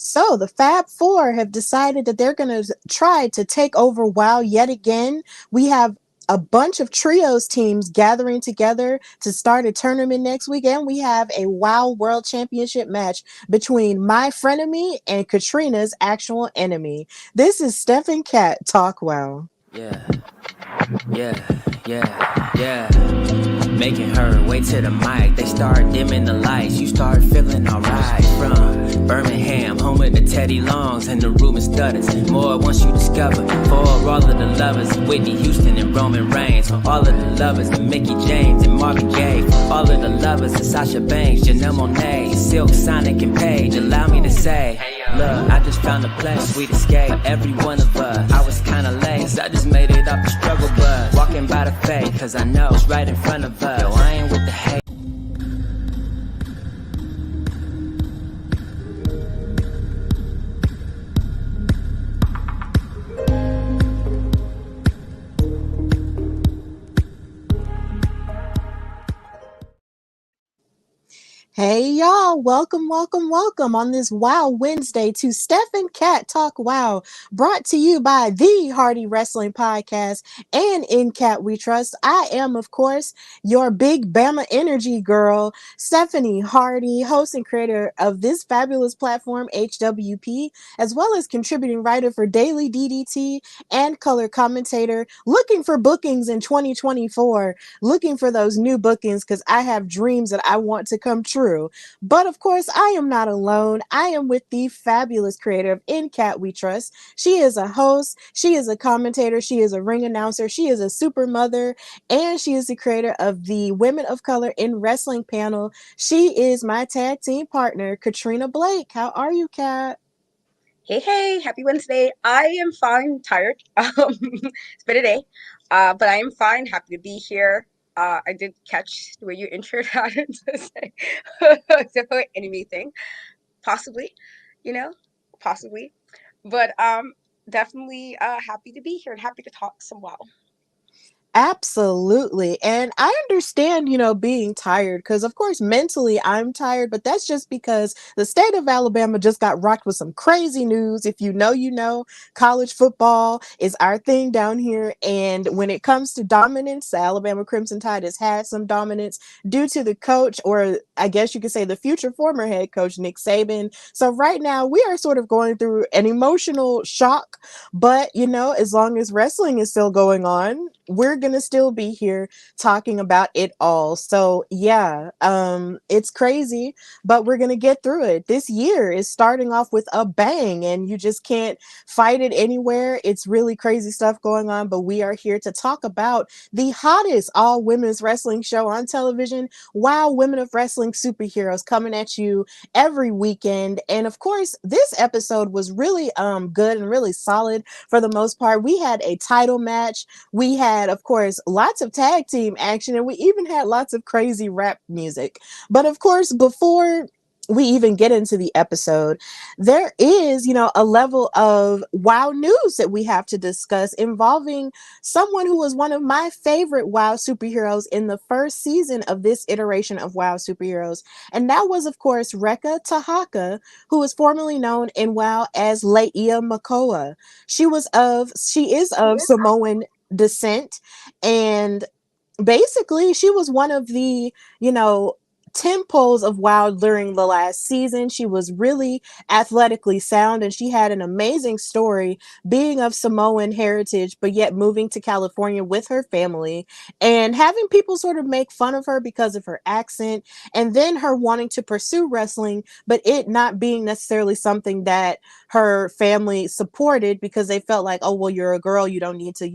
So the Fab Four have decided that they're going to try to take over WoW yet again. We have a bunch of trios teams gathering together to start a tournament next week, and we have a WoW World Championship match between my frenemy and Katrina's actual enemy. This is Steph and Kat Talk WoW. Yeah, yeah. Making her way to the mic. They start dimming the lights. You start feeling alright. From Birmingham, home of the Teddy Longs and the Ruben Studders. More once you discover. For all of the lovers, Whitney Houston and Roman Reigns. For all of the lovers, and Mickey James and Marvin Gaye. For all of the lovers, and Sasha Banks, Janelle Monáe, Silk, Sonic, and Paige. Allow me to say, look, I just found a place, sweet escape for every one of us. I was kinda late, cause I just made it off the struggle bus. Walking by the faith, cause I know it's right in front of us. Yo, I ain't with the hate. Hey y'all, welcome on this WoW Wednesday to Steph and Kat Talk WoW, brought to you by the Hardy Wrestling Podcast and In Cat We Trust. I am, of course, your big Bama energy girl, Stephanie Hardy, host and creator of this fabulous platform, HWP, as well as contributing writer for Daily DDT and color commentator, looking for bookings in 2024, looking for those new bookings because I have dreams that I want to come true. But of course, I am not alone. I am with the fabulous creator of In Cat We Trust. She is a host, she is a commentator, she is a ring announcer, she is a super mother, and she is the creator of the Women of Color in Wrestling panel. She is my tag team partner, Katrina Blake. How are you, Kat? Hey, happy Wednesday. I am fine, tired. It's been a day, but I am fine, happy to be here. I did catch the way you introed that to say the enemy thing. Possibly, possibly. But definitely happy to be here and happy to talk some WoW. Absolutely. And I understand, being tired because, of course, mentally I'm tired, but that's just because the state of Alabama just got rocked with some crazy news. If you know, college football is our thing down here. And when it comes to dominance, the Alabama Crimson Tide has had some dominance due to the coach, or I guess you could say the future former head coach, Nick Saban. So right now we are sort of going through an emotional shock, but, as long as wrestling is still going on, we're going to still be here talking about it all. So yeah, it's crazy, but we're going to get through it. This year is starting off with a bang and you just can't fight it anywhere. It's really crazy stuff going on, but we are here to talk about the hottest all women's wrestling show on television, WoW Women of Wrestling Superheroes, coming at you every weekend. And of course, this episode was really good and really solid for the most part. We had a title match. We had, of course, lots of tag team action, and we even had lots of crazy rap music. But of course, before we even get into the episode, there is, a level of WoW news that we have to discuss involving someone who was one of my favorite WoW superheroes in the first season of this iteration of WoW superheroes. And that was, of course, Rekka Tahaka, who was formerly known in WoW as Leia Makoa. She is of Samoan descent, and basically she was one of the tempos of WoW during the last season. She was really athletically sound, and she had an amazing story being of Samoan heritage, but yet moving to California with her family and having people sort of make fun of her because of her accent, and then her wanting to pursue wrestling, but it not being necessarily something that her family supported because they felt like, oh, well, you're a girl, you don't need to,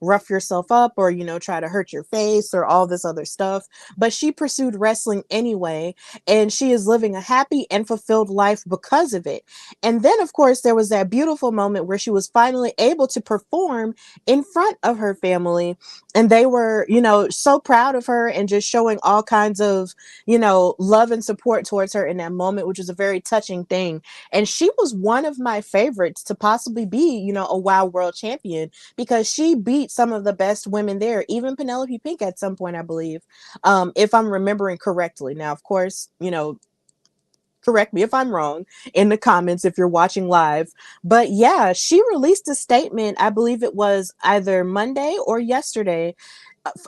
rough yourself up or, try to hurt your face or all this other stuff. But she pursued wrestling anyway, and she is living a happy and fulfilled life because of it. And then, of course, there was that beautiful moment where she was finally able to perform in front of her family, and they were, so proud of her and just showing all kinds of, love and support towards her in that moment, which was a very touching thing. And she was one of my favorites to possibly be, a WoW World Champion, because she beat some of the best women there, even Penelope Pink at some point, I believe, if I'm remembering correctly. Now, of course, correct me if I'm wrong in the comments if you're watching live. But yeah, she released a statement, I believe it was either Monday or yesterday,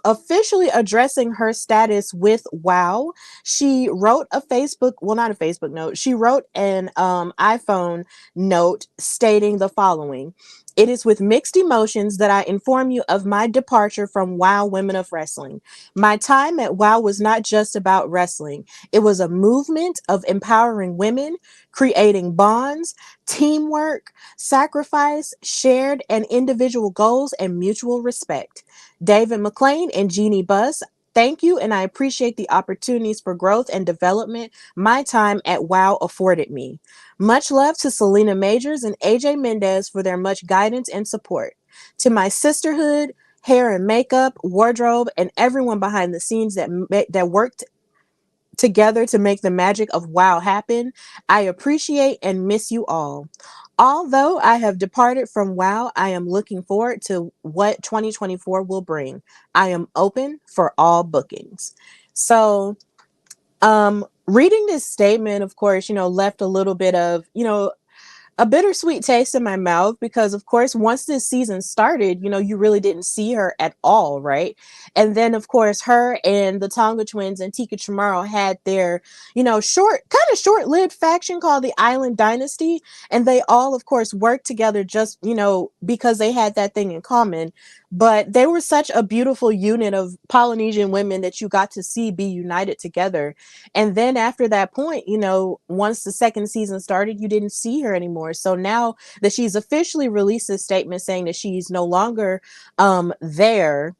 officially addressing her status with WOW. She wrote a Facebook, well, not a Facebook note. She wrote an iPhone note stating the following. It is with mixed emotions that I inform you of my departure from WOW Women of Wrestling. My time at WOW was not just about wrestling. It was a movement of empowering women, creating bonds, teamwork, sacrifice, shared and individual goals, and mutual respect. David McLane and Jeannie Buss, thank you, and I appreciate the opportunities for growth and development my time at WOW afforded me. Much love to Selena Majors and AJ Mendez for their much guidance and support. To my sisterhood, hair and makeup, wardrobe, and everyone behind the scenes that worked together to make the magic of WOW happen, I appreciate and miss you all. Although I have departed from WOW, I am looking forward to what 2024 will bring. I am open for all bookings. So, reading this statement, of course, left a little bit of, a bittersweet taste in my mouth because of course once this season started, you really didn't see her at all, right? And then of course her and the Tonga twins and Tika Chamorro had their, short-lived faction called the Island Dynasty, and they all of course worked together just, because they had that thing in common. But they were such a beautiful unit of Polynesian women that you got to see be united together. And then after that point, once the second season started, you didn't see her anymore. So now that she's officially released a statement saying that she's no longer there,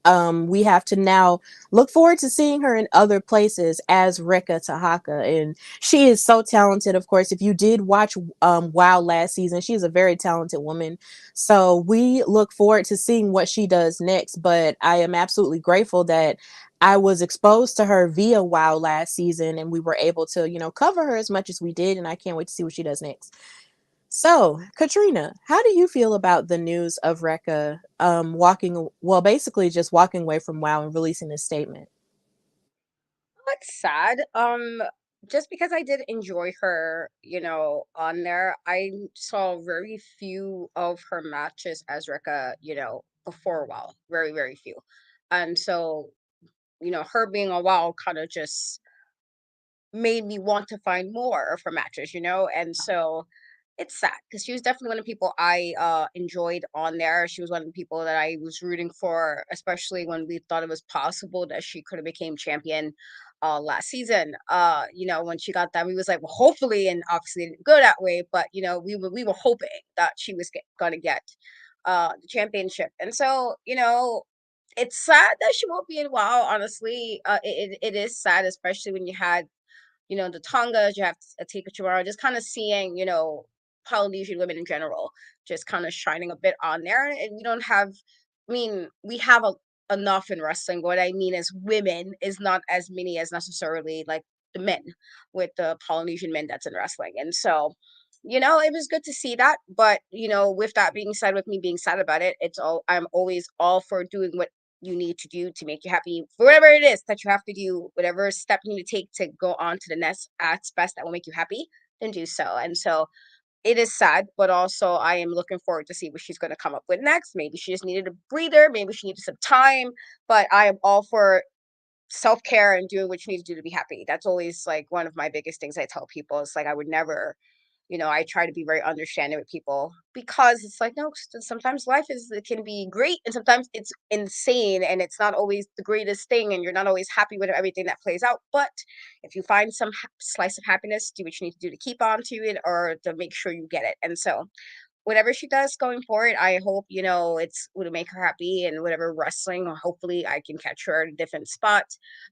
we have to now look forward to seeing her in other places as Rekka Tahaka. And she is so talented. Of course, if you did watch WOW last season, she's a very talented woman. So we look forward to seeing what she does next. But I am absolutely grateful that I was exposed to her via WOW last season and we were able to, cover her as much as we did. And I can't wait to see what she does next. So, Katrina, how do you feel about the news of Rekka basically just walking away from WOW and releasing this statement? It's sad. Just because I did enjoy her, on there, I saw very few of her matches as Rika, before WoW. Very, very few. And so, her being a WoW kind of just made me want to find more of her matches, and so it's sad because she was definitely one of the people I enjoyed on there. She was one of the people that I was rooting for, especially when we thought it was possible that she could have became champion last season. When she got that, we was like, well, hopefully, and obviously it didn't go that way, but we were hoping that she was gonna get the championship. And so, it's sad that she won't be in WoW, honestly. It is sad, especially when you had the Tongas, you have Atika Chimara, just kind of seeing, Polynesian women in general, just kind of shining a bit on there. And we don't have, I mean, we have enough in wrestling. What I mean is women is not as many as necessarily like the men with the Polynesian men that's in wrestling. And so, it was good to see that. But, with that being said, with me being sad about it, I'm always all for doing what you need to do to make you happy for whatever it is that you have to do, whatever step you need to take to go on to the next aspect that will make you happy, then do so. And so it is sad, but also I am looking forward to see what she's going to come up with next. Maybe she just needed a breather, maybe she needed some time, but I am all for self-care and doing what you need to do to be happy. That's always like one of my biggest things I tell people. It's like I would never, I try to be very understanding with people because it's like, no, sometimes life it can be great and sometimes it's insane and it's not always the greatest thing and you're not always happy with everything that plays out. But if you find some slice of happiness, do what you need to do to keep on to it or to make sure you get it. And so whatever she does going forward, I hope, it's will make her happy and whatever wrestling, hopefully I can catch her at a different spot.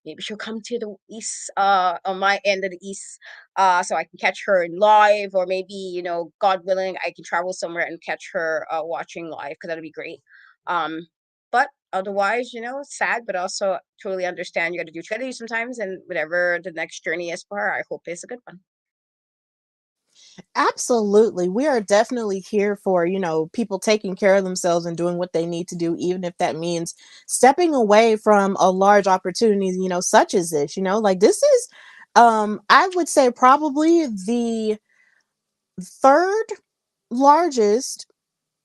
Maybe she'll come to the east, on my end of the east, so I can catch her in live, or maybe, God willing, I can travel somewhere and catch her watching live because that'd be great. But otherwise, it's sad, but also totally understand you got to do what you got to do sometimes, and whatever the next journey is for her, I hope it's a good one. Absolutely. We are definitely here for, people taking care of themselves and doing what they need to do, even if that means stepping away from a large opportunity, such as this, like this is I would say probably the third largest,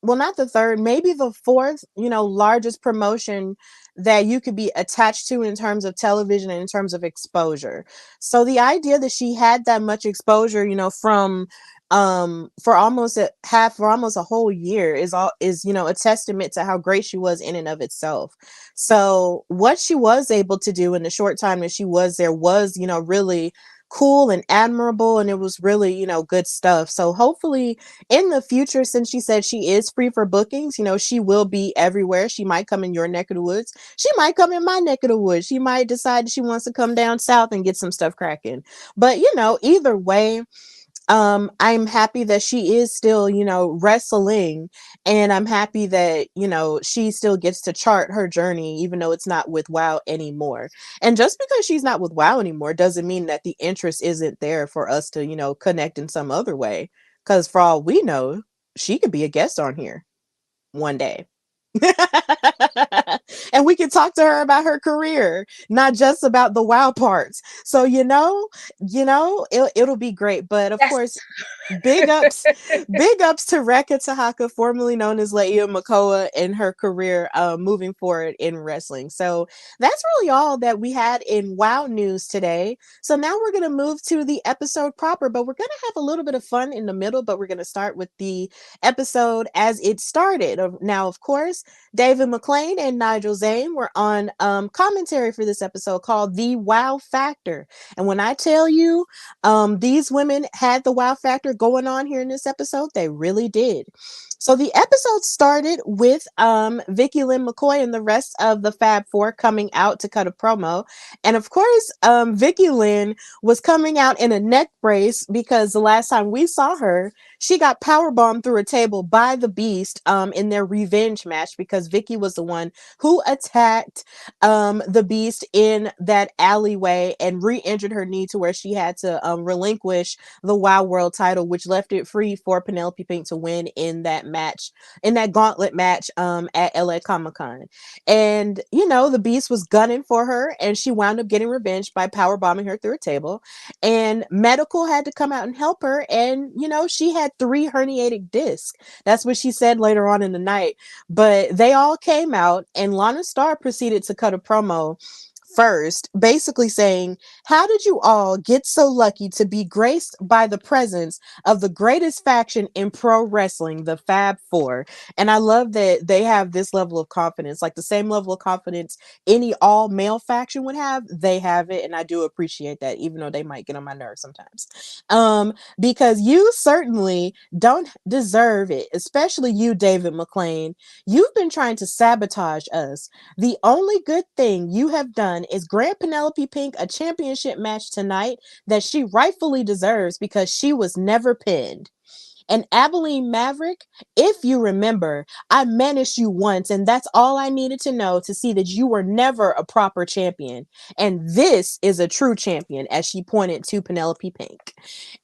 well, not the third, maybe the fourth, largest promotion that you could be attached to in terms of television and in terms of exposure. So the idea that she had that much exposure, from for almost a whole year is a testament to how great she was in and of itself. So what she was able to do in the short time that she was there was, really cool and admirable, and it was really, good stuff. So hopefully in the future, since she said she is free for bookings, she will be everywhere. She might come in your neck of the woods. She might come in my neck of the woods. She might decide she wants to come down south and get some stuff cracking. But, either way, I'm happy that she is still, wrestling, and I'm happy that, she still gets to chart her journey, even though it's not with WOW anymore. And just because she's not with WOW anymore doesn't mean that the interest isn't there for us to, connect in some other way. Because for all we know, she could be a guest on here one day. And we can talk to her about her career, not just about the WOW parts. So, it'll be great. But of Yes. course, big ups, big ups to Rekka Tahaka, formerly known as Leia Makoa, and her career moving forward in wrestling. So that's really all that we had in WOW news today. So now we're going to move to the episode proper, but we're going to have a little bit of fun in the middle, but we're going to start with the episode as it started. Now, of course, David McLane and Nigel Zane were on commentary for this episode called The Wow Factor. And when I tell you, these women had the wow factor going on here in this episode. They really did. So the episode started with Vicky Lynn McCoy and the rest of the Fab Four coming out to cut a promo. And of course, Vicky Lynn was coming out in a neck brace because the last time we saw her, she got powerbombed through a table by the Beast in their revenge match, because Vicky was the one who attacked the Beast in that alleyway and re-injured her knee to where she had to relinquish the WOW World title, which left it free for Penelope Pink to win in that match, in that gauntlet match at LA Comic-Con. And, the Beast was gunning for her, and she wound up getting revenge by power bombing her through a table. And Medical had to come out and help her, and, she had 3 herniated discs. That's what she said later on in the night. But they all came out, and Lana Starr proceeded to cut a promo first, basically saying, how did you all get so lucky to be graced by the presence of the greatest faction in pro wrestling, the Fab Four? And I love that they have this level of confidence, like the same level of confidence any all male faction would have. They have it, and I do appreciate that, even though they might get on my nerves sometimes. Because you certainly don't deserve it, especially you, David McLane. You've been trying to sabotage us. The only good thing you have done is grant Penelope Pink a championship match tonight that she rightfully deserves because she was never pinned. And Abilene Maverick, if you remember, I menaced you once, and that's all I needed to know to see that you were never a proper champion. And this is a true champion, as she pointed to Penelope Pink.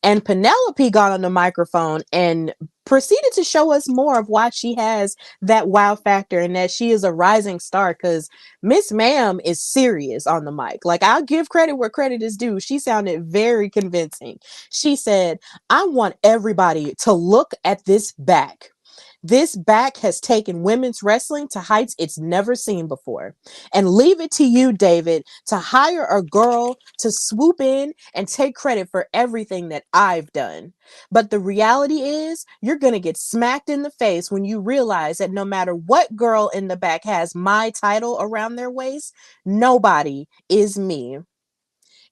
And Penelope got on the microphone and proceeded to show us more of why she has that wow factor and that she is a rising star, because Miss Ma'am is serious on the mic. Like, I'll give credit where credit is due. She sounded very convincing. She said, I want everybody to look at this back. This back has taken women's wrestling to heights it's never seen before. And leave it to you, David, to hire a girl to swoop in and take credit for everything that I've done. But the reality is, you're going to get smacked in the face when you realize that no matter what girl in the back has my title around their waist, nobody is me.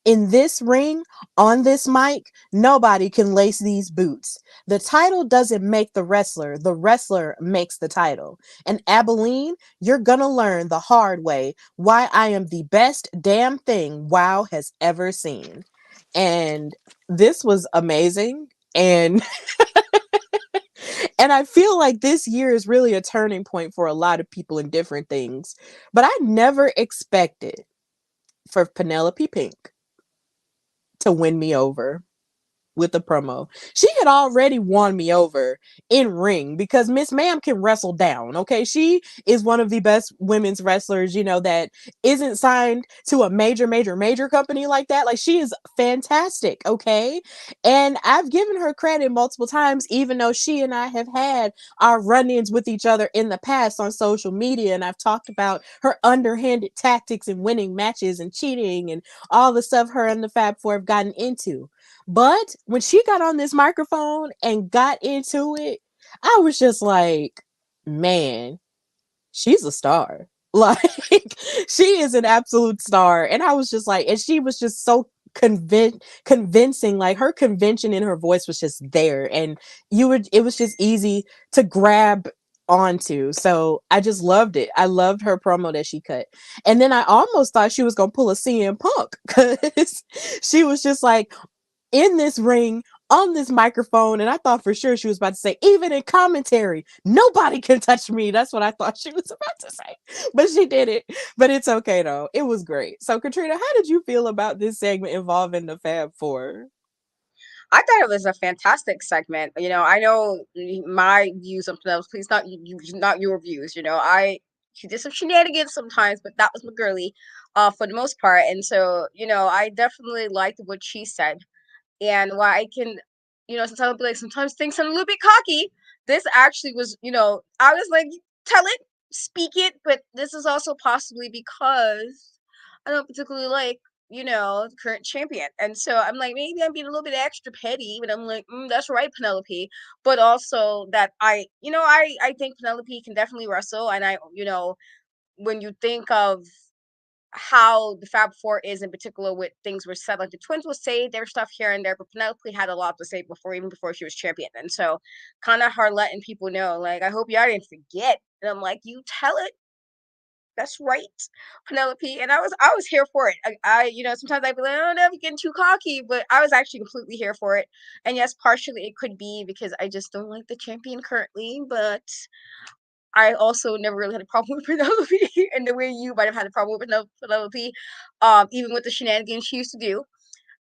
In this ring, on this mic, nobody can lace these boots. The title doesn't make the wrestler makes the title. And Abilene, you're gonna learn the hard way why I am the best damn thing WOW has ever seen. And this was amazing. And and I feel like this year is really a turning point for a lot of people in different things. But I never expected for Penelope Pink to win me over. with the promo. She had already won me over in ring because Miss Ma'am can wrestle down. Okay. She is one of the best women's wrestlers, that isn't signed to a major company like that. Like, she is fantastic. Okay. And I've given her credit multiple times, even though she and I have had our run-ins with each other in the past on social media. And I've talked about her underhanded tactics and winning matches and cheating and all the stuff her and the Fab Four have gotten into. But when she got on this microphone and got into it, I was just like, man, she's a star. Like, she is an absolute star. And I was just like, and she was just so convincing. Like, her convention in her voice was just there. And it was just easy to grab onto. So I just loved it. I loved her promo that she cut. And then I almost thought she was going to pull a CM Punk because she was just like, in this ring on this microphone, and I thought for sure she was about to say, even in commentary, nobody can touch me. That's what I thought she was about to say, but she did it. But it's okay though. It was great. So Katrina, how did you feel about this segment involving the Fab Four? I thought it was a fantastic segment. I know my views on Penelope, please not your views. She did some shenanigans sometimes, but that was my girly, for the most part. And so, I definitely liked what she said. And why I can, sometimes I'll be like, sometimes things sound a little bit cocky. This actually was, I was like, tell it, speak it, but this is also possibly because I don't particularly like, the current champion. And so I'm like, maybe I'm being a little bit extra petty, but I'm like, that's right, Penelope. But also that I think Penelope can definitely wrestle. And when you think of how the Fab Four is in particular with things were said. Like the twins will say their stuff here and there, but Penelope had a lot to say even before she was champion. And so kind of her letting people know, like, I hope y'all didn't forget. And I'm like, you tell it. That's right, Penelope. And I was here for it. Sometimes I'd be like, oh no, you're getting too cocky, but I was actually completely here for it. And yes, partially it could be because I just don't like the champion currently, but I also never really had a problem with Penelope in the way you might have had a problem with Penelope, even with the shenanigans she used to do.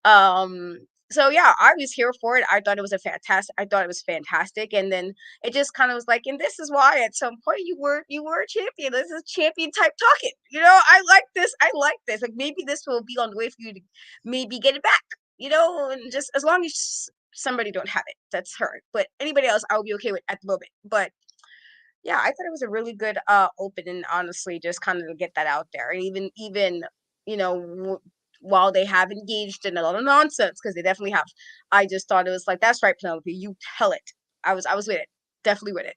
Um, so yeah, I was here for it. I thought it was fantastic. And then it just kind of was like, and this is why at some point you were a champion. This is champion type talking. I like this. I like this. Like maybe this will be on the way for you to maybe get it back. And just as long as somebody don't have it, that's her. But anybody else, I'll be okay with at the moment. But yeah, I thought it was a really good opening, honestly, just kind of to get that out there. And even while they have engaged in a lot of nonsense, because they definitely have, I just thought it was like, that's right, Penelope, you tell it. I was with it, definitely with it.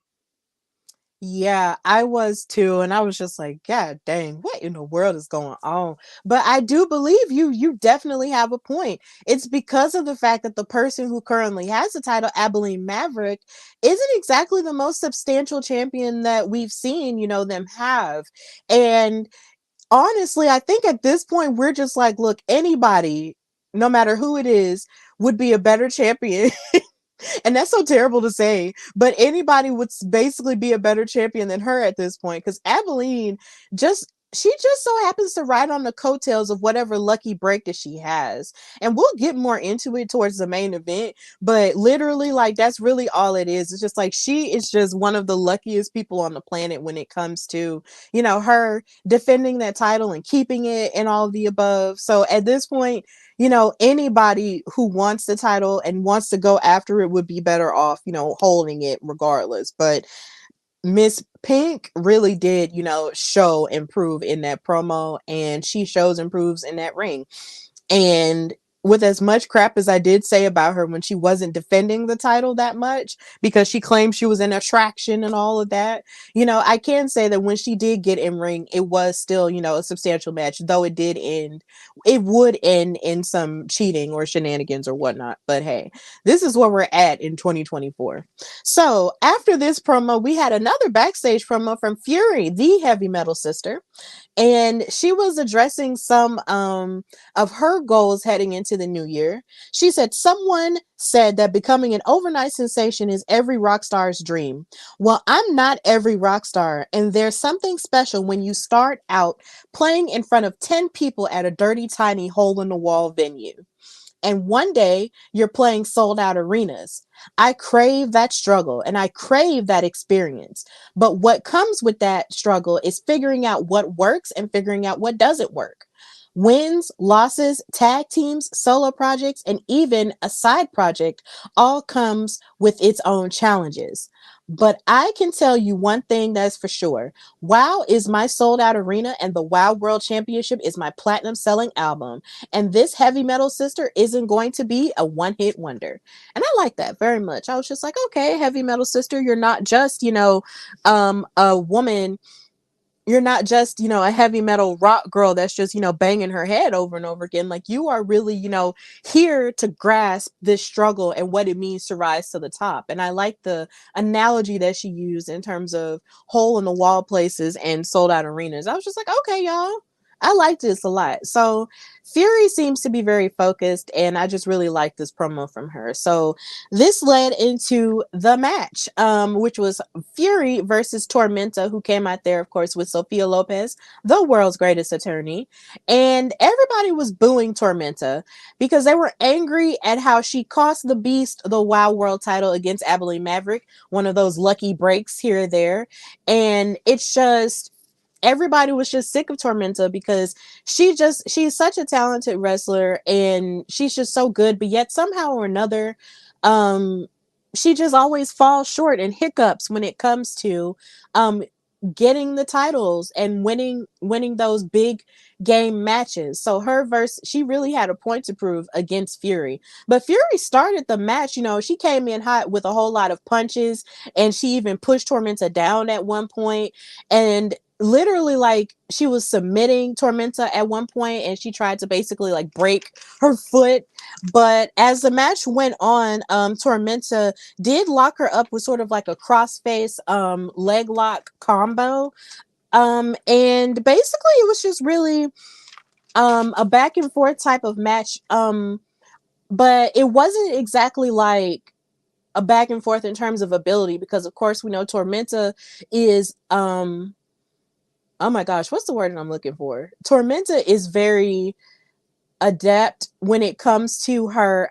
Yeah, I was too. And I was just like, God dang, what in the world is going on? But I do believe you. You definitely have a point. It's because of the fact that the person who currently has the title, Abilene Maverick, isn't exactly the most substantial champion that we've seen, them have. And honestly, I think at this point, we're just like, look, anybody, no matter who it is, would be a better champion. And that's so terrible to say, but anybody would basically be a better champion than her at this point because Abilene she just so happens to ride on the coattails of whatever lucky break that she has. And we'll get more into it towards the main event, but literally, like, that's really all it is. It's just like she is just one of the luckiest people on the planet when it comes to, her defending that title and keeping it and all of the above. So at this point, anybody who wants the title and wants to go after it would be better off, holding it regardless. But Miss Pink really did, show improve in that promo, and she shows improves in that ring. And with as much crap as I did say about her when she wasn't defending the title that much because she claimed she was an attraction and all of that, I can say that when she did get in ring, it was still, a substantial match, though it would end in some cheating or shenanigans or whatnot. But hey, this is where we're at in 2024. So after this promo, we had another backstage promo from Fury, the heavy metal sister. And she was addressing some of her goals heading into the new year. She said, someone said that becoming an overnight sensation is every rock star's dream. Well, I'm not every rock star, and there's something special when you start out playing in front of 10 people at a dirty, tiny hole in the wall venue. And one day you're playing sold out arenas. I crave that struggle and I crave that experience. But what comes with that struggle is figuring out what works and figuring out what doesn't work. Wins, losses, tag teams, solo projects, and even a side project all comes with its own challenges. But I can tell you one thing that's for sure. WOW is my sold out arena, and the WOW World Championship is my platinum selling album. And this heavy metal sister isn't going to be a one hit wonder. And I like that very much. I was just like, okay, heavy metal sister, you're not just, a woman, you're not just, a heavy metal rock girl that's just, banging her head over and over again. Like, you are really, here to grasp this struggle and what it means to rise to the top. And I like the analogy that she used in terms of hole in the wall places and sold out arenas. I was just like, okay, y'all. I like this a lot. So Fury seems to be very focused, and I just really like this promo from her. So this led into the match, which was Fury versus Tormenta, who came out there, of course, with Sophia Lopez, the world's greatest attorney. And everybody was booing Tormenta because they were angry at how she cost the Beast the WoW World title against Abilene Maverick, one of those lucky breaks here or there. And it's just, everybody was just sick of Tormenta because she's such a talented wrestler and she's just so good, but yet somehow or another, um she just always falls short and hiccups when it comes to um getting the titles and winning those big game matches. So she really had a point to prove against Fury. But Fury started the match, she came in hot with a whole lot of punches, and she even pushed Tormenta down at one point, and literally, like, she was submitting Tormenta at one point, and she tried to basically like break her foot. But as the match went on, Tormenta did lock her up with sort of like a crossface leg lock combo. And basically it was just really a back and forth type of match. But it wasn't exactly like a back and forth in terms of ability, because of course we know Tormenta is oh my gosh, what's the word I'm looking for? Tormenta is very adept when it comes to her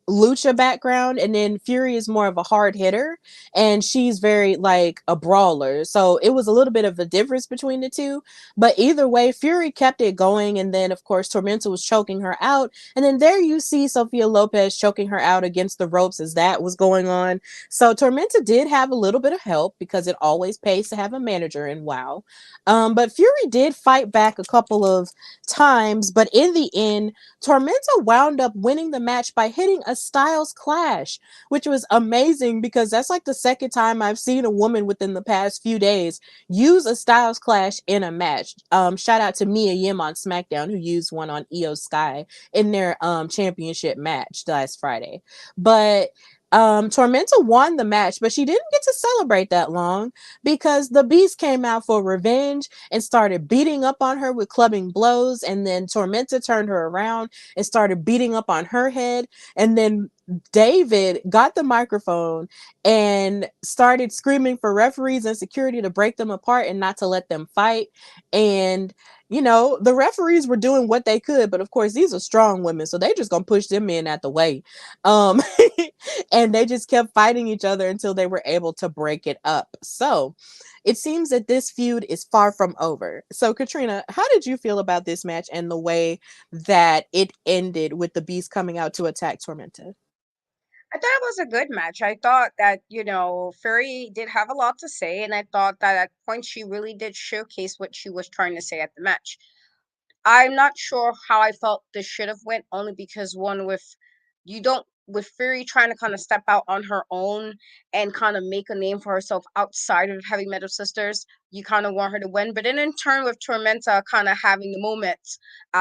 lucha background, and then Fury is more of a hard hitter, and she's very like a brawler. So it was a little bit of a difference between the two, but either way Fury kept it going. And then of course Tormenta was choking her out, and then there you see Sophia Lopez choking her out against the ropes as that was going on. So Tormenta did have a little bit of help, because it always pays to have a manager in WoW. But Fury did fight back a couple of times, but in the end Tormenta wound up winning the match by hitting a Styles Clash, which was amazing because that's like the second time I've seen a woman within the past few days use a Styles Clash in a match. Shout out to Mia Yim on SmackDown, who used one on Io Sky in their championship match last Friday. But Tormenta won the match, but she didn't get to celebrate that long because the Beast came out for revenge and started beating up on her with clubbing blows. And then Tormenta turned her around and started beating up on her head. And then David got the microphone and started screaming for referees and security to break them apart and not to let them fight. And the referees were doing what they could, but of course these are strong women, so they just gonna push them in at the way. um and they just kept fighting each other until they were able to break it up. So it seems that this feud is far from over. So Katrina, how did you feel about this match and the way that it ended with the Beast coming out to attack Tormenta? I thought it was a good match. I thought that, Fury did have a lot to say, and I thought that at points she really did showcase what she was trying to say at the match. I'm not sure how I felt this should have went, only because one, with Fury trying to kind of step out on her own and kind of make a name for herself outside of Heavy Metal Sisters, you kind of want her to win. But then in turn, with Tormenta kind of having the moments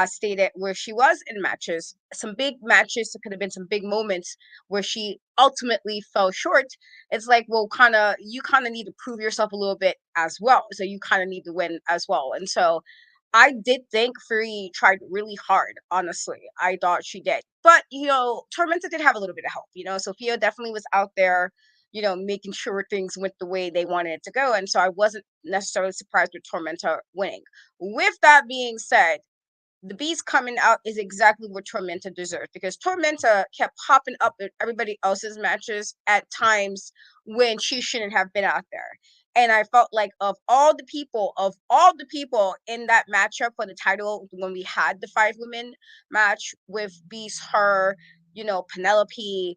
stated where she was in matches, some big matches, there could have been some big moments where she ultimately fell short. It's like, well, you kind of need to prove yourself a little bit as well. So you kind of need to win as well. And so I did think Fury tried really hard, honestly. I thought she did. But, Tormenta did have a little bit of help. Sophia definitely was out there, making sure things went the way they wanted it to go. And so I wasn't necessarily surprised with Tormenta winning. With that being said, the beast coming out is exactly what Tormenta deserved, because Tormenta kept popping up in everybody else's matches at times when she shouldn't have been out there. And I felt like of all the people in that matchup for the title, when we had the 5 women match with Beast, her, Penelope,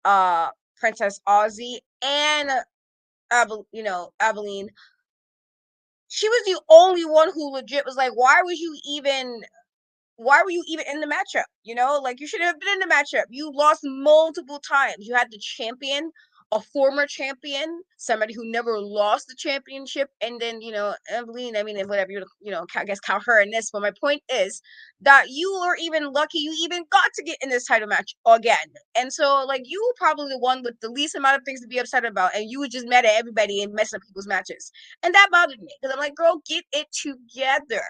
uh, Princess Aussie, and Abilene, she was the only one who legit was like, why were you even in the matchup? Like, you should have been in the matchup. You lost multiple times. You had the champion, a former champion, somebody who never lost the championship, and then Evelyn. I mean, whatever I guess count her in this. But my point is that you were even lucky you even got to get in this title match again. And so, like, you were probably the one with the least amount of things to be upset about, and you were just mad at everybody and messing up people's matches, and that bothered me because I'm like, girl, get it together.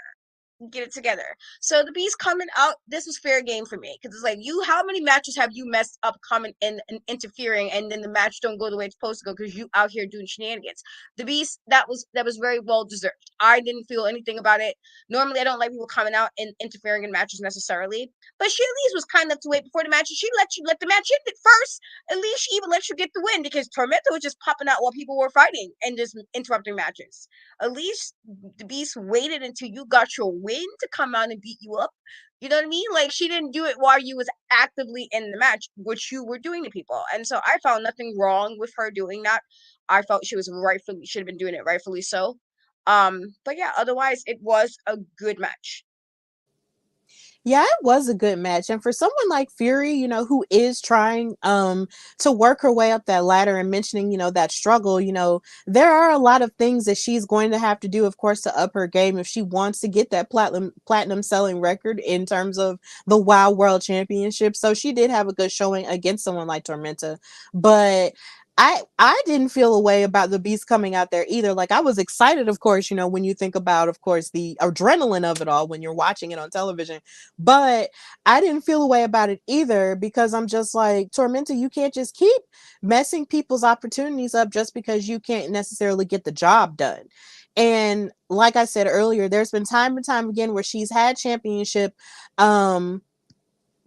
Get it together. So the beast coming out, this was fair game for me, because it's like, how many matches have you messed up coming in and interfering, and then the match don't go the way it's supposed to go because you out here doing shenanigans? The beast, that was very well deserved. I didn't feel anything about it. Normally I don't like people coming out and interfering in matches necessarily, but she at least was kind enough to wait before the match, and she let the match end first. At least she even let you get the win, because Tormenta was just popping out while people were fighting and just interrupting matches. At least the beast waited until you got your win to come out and beat you up. You know what I mean? Like, she didn't do it while you was actively in the match, which you were doing to people. And so I found nothing wrong with her doing that. I felt she should have been doing it rightfully so. But yeah, otherwise it was a good match. Yeah, it was a good match. And for someone like Fury, who is trying to work her way up that ladder, and mentioning, that struggle, there are a lot of things that she's going to have to do, of course, to up her game if she wants to get that platinum selling record in terms of the WOW World Championship. So she did have a good showing against someone like Tormenta. But I didn't feel a way about the beast coming out there either. Like, I was excited, of course, when you think about, of course, the adrenaline of it all when you're watching it on television. But I didn't feel a way about it either, because I'm just like, Tormenta, you can't just keep messing people's opportunities up just because you can't necessarily get the job done. And like I said earlier, there's been time and time again where she's had championship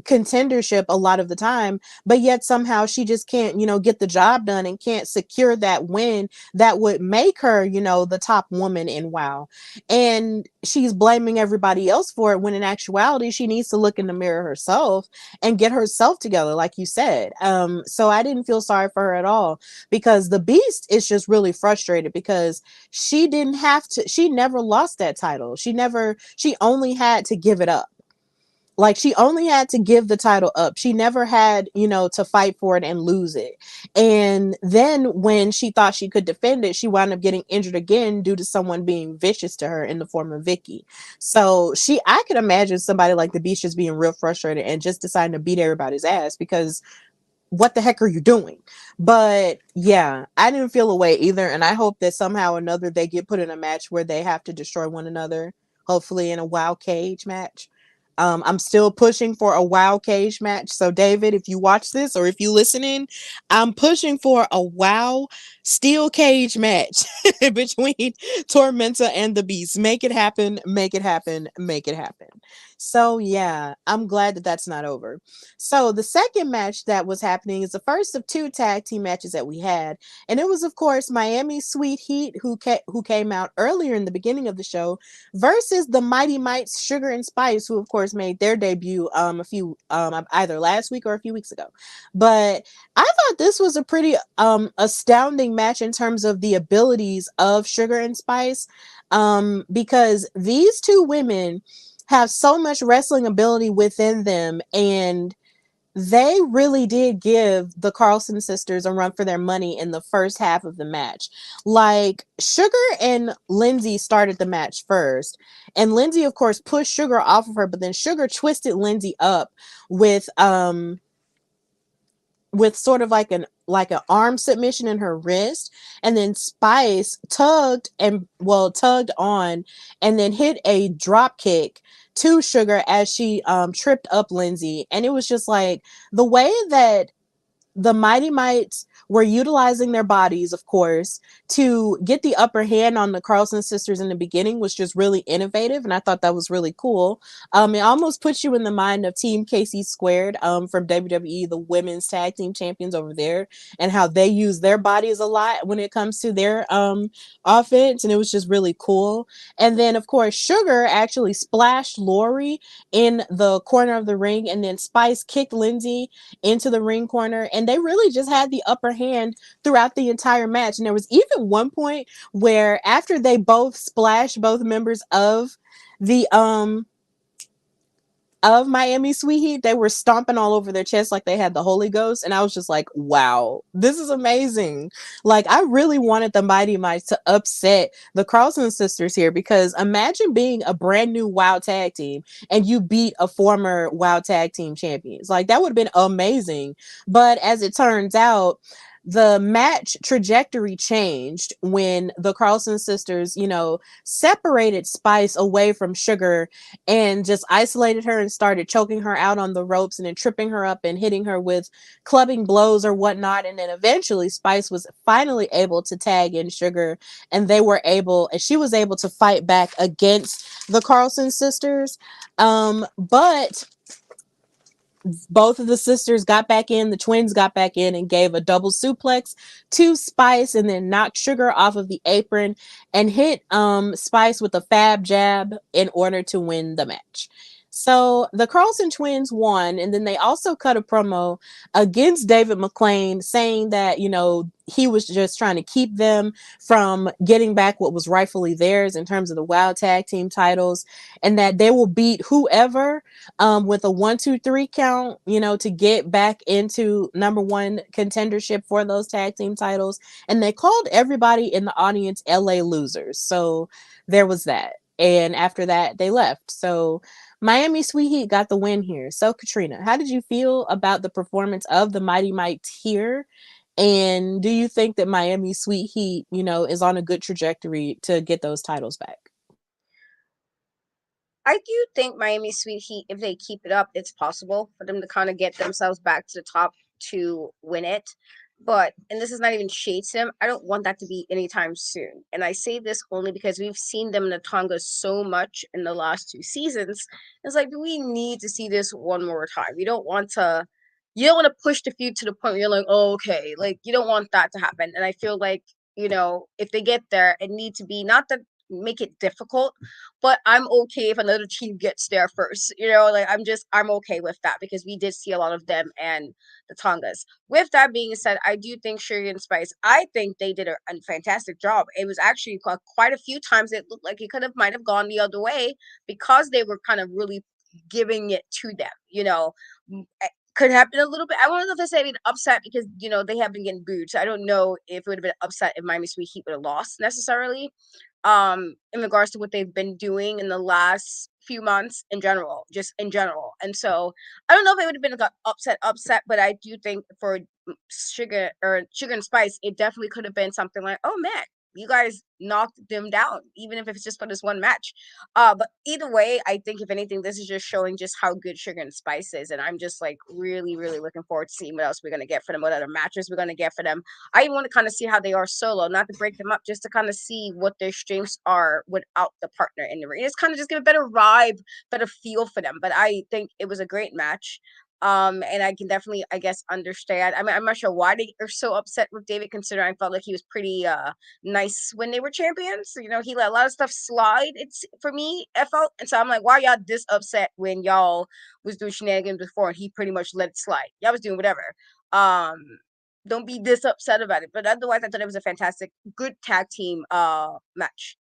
contendership a lot of the time, but yet somehow she just can't, get the job done, and can't secure that win that would make her, the top woman in WoW. And she's blaming everybody else for it, when in actuality she needs to look in the mirror herself and get herself together, like you said. So I didn't feel sorry for her at all, because the beast is just really frustrated, because she never lost that title. She only had to give it up. Like, she only had to give the title up. She never had, to fight for it and lose it. And then when she thought she could defend it, she wound up getting injured again due to someone being vicious to her in the form of Vicky. So I could imagine somebody like the Beast just being real frustrated and just deciding to beat everybody's ass, because what the heck are you doing? But yeah, I didn't feel a way either. And I hope that somehow or another they get put in a match where they have to destroy one another, hopefully in a WoW cage match. I'm still pushing for a WoW cage match. So David, if you watch this or if you listening, I'm pushing for a WoW steel cage match between Tormenta and the Beast. Make it happen, make it happen, make it happen. So yeah, I'm glad that that's not over. So the second match that was happening is the first of 2 tag team matches that we had. And it was, of course, Miami Sweet Heat, who came out earlier in the beginning of the show, versus the Mighty Mites Sugar and Spice, who, of course, made their debut a few either last week or a few weeks ago. But I thought this was a pretty astounding match in terms of the abilities of Sugar and Spice, because these 2 women have so much wrestling ability within them, and they really did give the Carlson sisters a run for their money in the first half of the match. Like, Sugar and Lindsay started the match first, and Lindsay, of course, pushed Sugar off of her, but then Sugar twisted Lindsay up with sort of like an arm submission in her wrist, and then Spice tugged on and then hit a drop kick to Sugar as she tripped up Lindsay. And it was just like, the way that the Mighty Mites were utilizing their bodies, of course, to get the upper hand on the Carlson sisters in the beginning was just really innovative, and I thought that was really cool. It almost puts you in the mind of Team KC Squared from WWE, the women's tag team champions over there, and how they use their bodies a lot when it comes to their offense, and it was just really cool. And then, of course, Sugar actually splashed Lori in the corner of the ring, and then Spice kicked Lindsay into the ring corner, and they really just had the upper hand throughout the entire match. And there was even one point where after they both splashed both members the of Miami Sweet Heat, they were stomping all over their chest like they had the Holy Ghost. And I was just like, wow, this is amazing. Like, I really wanted the Mighty Mites to upset the Carlson sisters here, because imagine being a brand new WOW tag team and you beat a former WOW tag team champions. Like, that would have been amazing. But as it turns out, the match trajectory changed when the Carlson sisters, separated Spice away from Sugar and just isolated her and started choking her out on the ropes and then tripping her up and hitting her with clubbing blows or whatnot. And then eventually Spice was finally able to tag in Sugar, and she was able to fight back against the Carlson sisters. But both of the sisters got back in, the twins got back in and gave a double suplex to Spice, and then knocked Sugar off of the apron and hit Spice with a fab jab in order to win the match. So the Carlson twins won, and then they also cut a promo against David McLane saying that, he was just trying to keep them from getting back what was rightfully theirs in terms of the WOW tag team titles, and that they will beat whoever with a 1, 2, 3 count, to get back into number one contendership for those tag team titles. And they called everybody in the audience LA losers. So there was that. And after that, they left. So Miami Sweet Heat got the win here. So Katrina, how did you feel about the performance of the Mighty Mites here? And do you think that Miami Sweet Heat, is on a good trajectory to get those titles back? I do think Miami Sweet Heat, if they keep it up, it's possible for them to kind of get themselves back to the top to win it. But, and this is not even shade to them, I don't want that to be anytime soon. And I say this only because we've seen them in the Tonga so much in the last 2 seasons. It's like, do we need to see this one more time? You don't want to push the feud to the point where you're like, oh, okay, like you don't want that to happen. And I feel like, if they get there, it needs to be not that make it difficult, but I'm okay if another team gets there first. Like I'm okay with that because we did see a lot of them and the Tongas. With that being said, I do think Sugar and Spice, I think they did a fantastic job. It was actually quite a few times it looked like it might have gone the other way because they were kind of really giving it to them. Could have been a little bit. I don't know if I say upset because they have been getting booed. So I don't know if it would have been upset if Miami Sweet Heat would have lost necessarily. In regards to what they've been doing in the last few months in general, just in general. And so I don't know if it would have been got upset, but I do think for Sugar and Spice, it definitely could have been something like, oh man, you guys knocked them down, even if it's just for this one match. But either way, I think if anything, this is just showing just how good Sugar and Spice is, and I'm just like really, really looking forward to seeing what else we're gonna get for them, what other matches we're gonna get for them. I want to kind of see how they are solo, not to break them up, just to kind of see what their strengths are without the partner in the ring. It's kind of just give a better vibe, better feel for them. But I think it was a great match. And I can definitely, I guess, understand. I mean, I'm not sure why they are so upset with David, considering I felt like he was pretty nice when they were champions. He let a lot of stuff slide. It's for me, I felt, and so I'm like, why y'all this upset when y'all was doing shenanigans before and he pretty much let it slide? Y'all was doing whatever. Don't be this upset about it. But otherwise, I thought it was a fantastic, good tag team match.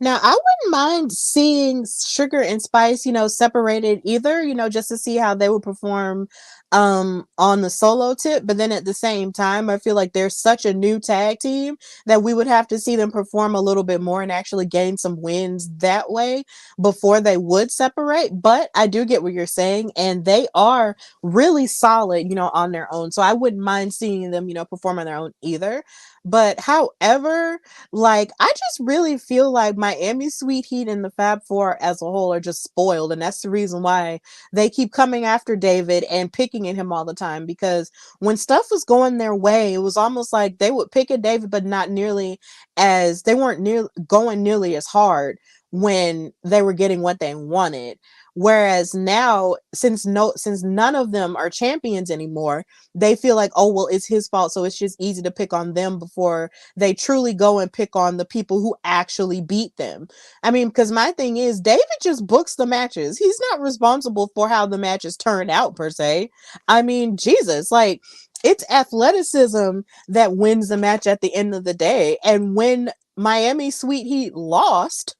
Now, I wouldn't mind seeing Sugar and Spice, separated either, just to see how they would perform on the solo tip. But then at the same time, I feel like they're such a new tag team that we would have to see them perform a little bit more and actually gain some wins that way before they would separate. But I do get what you're saying, and they are really solid, on their own. So I wouldn't mind seeing them, perform on their own either. But however, like, I just really feel like Miami Sweet Heat and the Fab 4 as a whole are just spoiled. And that's the reason why they keep coming after David and picking looking at him all the time, because when stuff was going their way, it was almost like they would pick at David, but not nearly as they weren't going nearly as hard when they were getting what they wanted. Whereas now, since none of them are champions anymore, they feel like, oh well, it's his fault, so it's just easy to pick on them before they truly go and pick on the people who actually beat them. I mean, because my thing is, David just books the matches. He's not responsible for how the matches turn out per se. I mean, Jesus, like, it's athleticism that wins the match at the end of the day. And when Miami Sweet Heat lost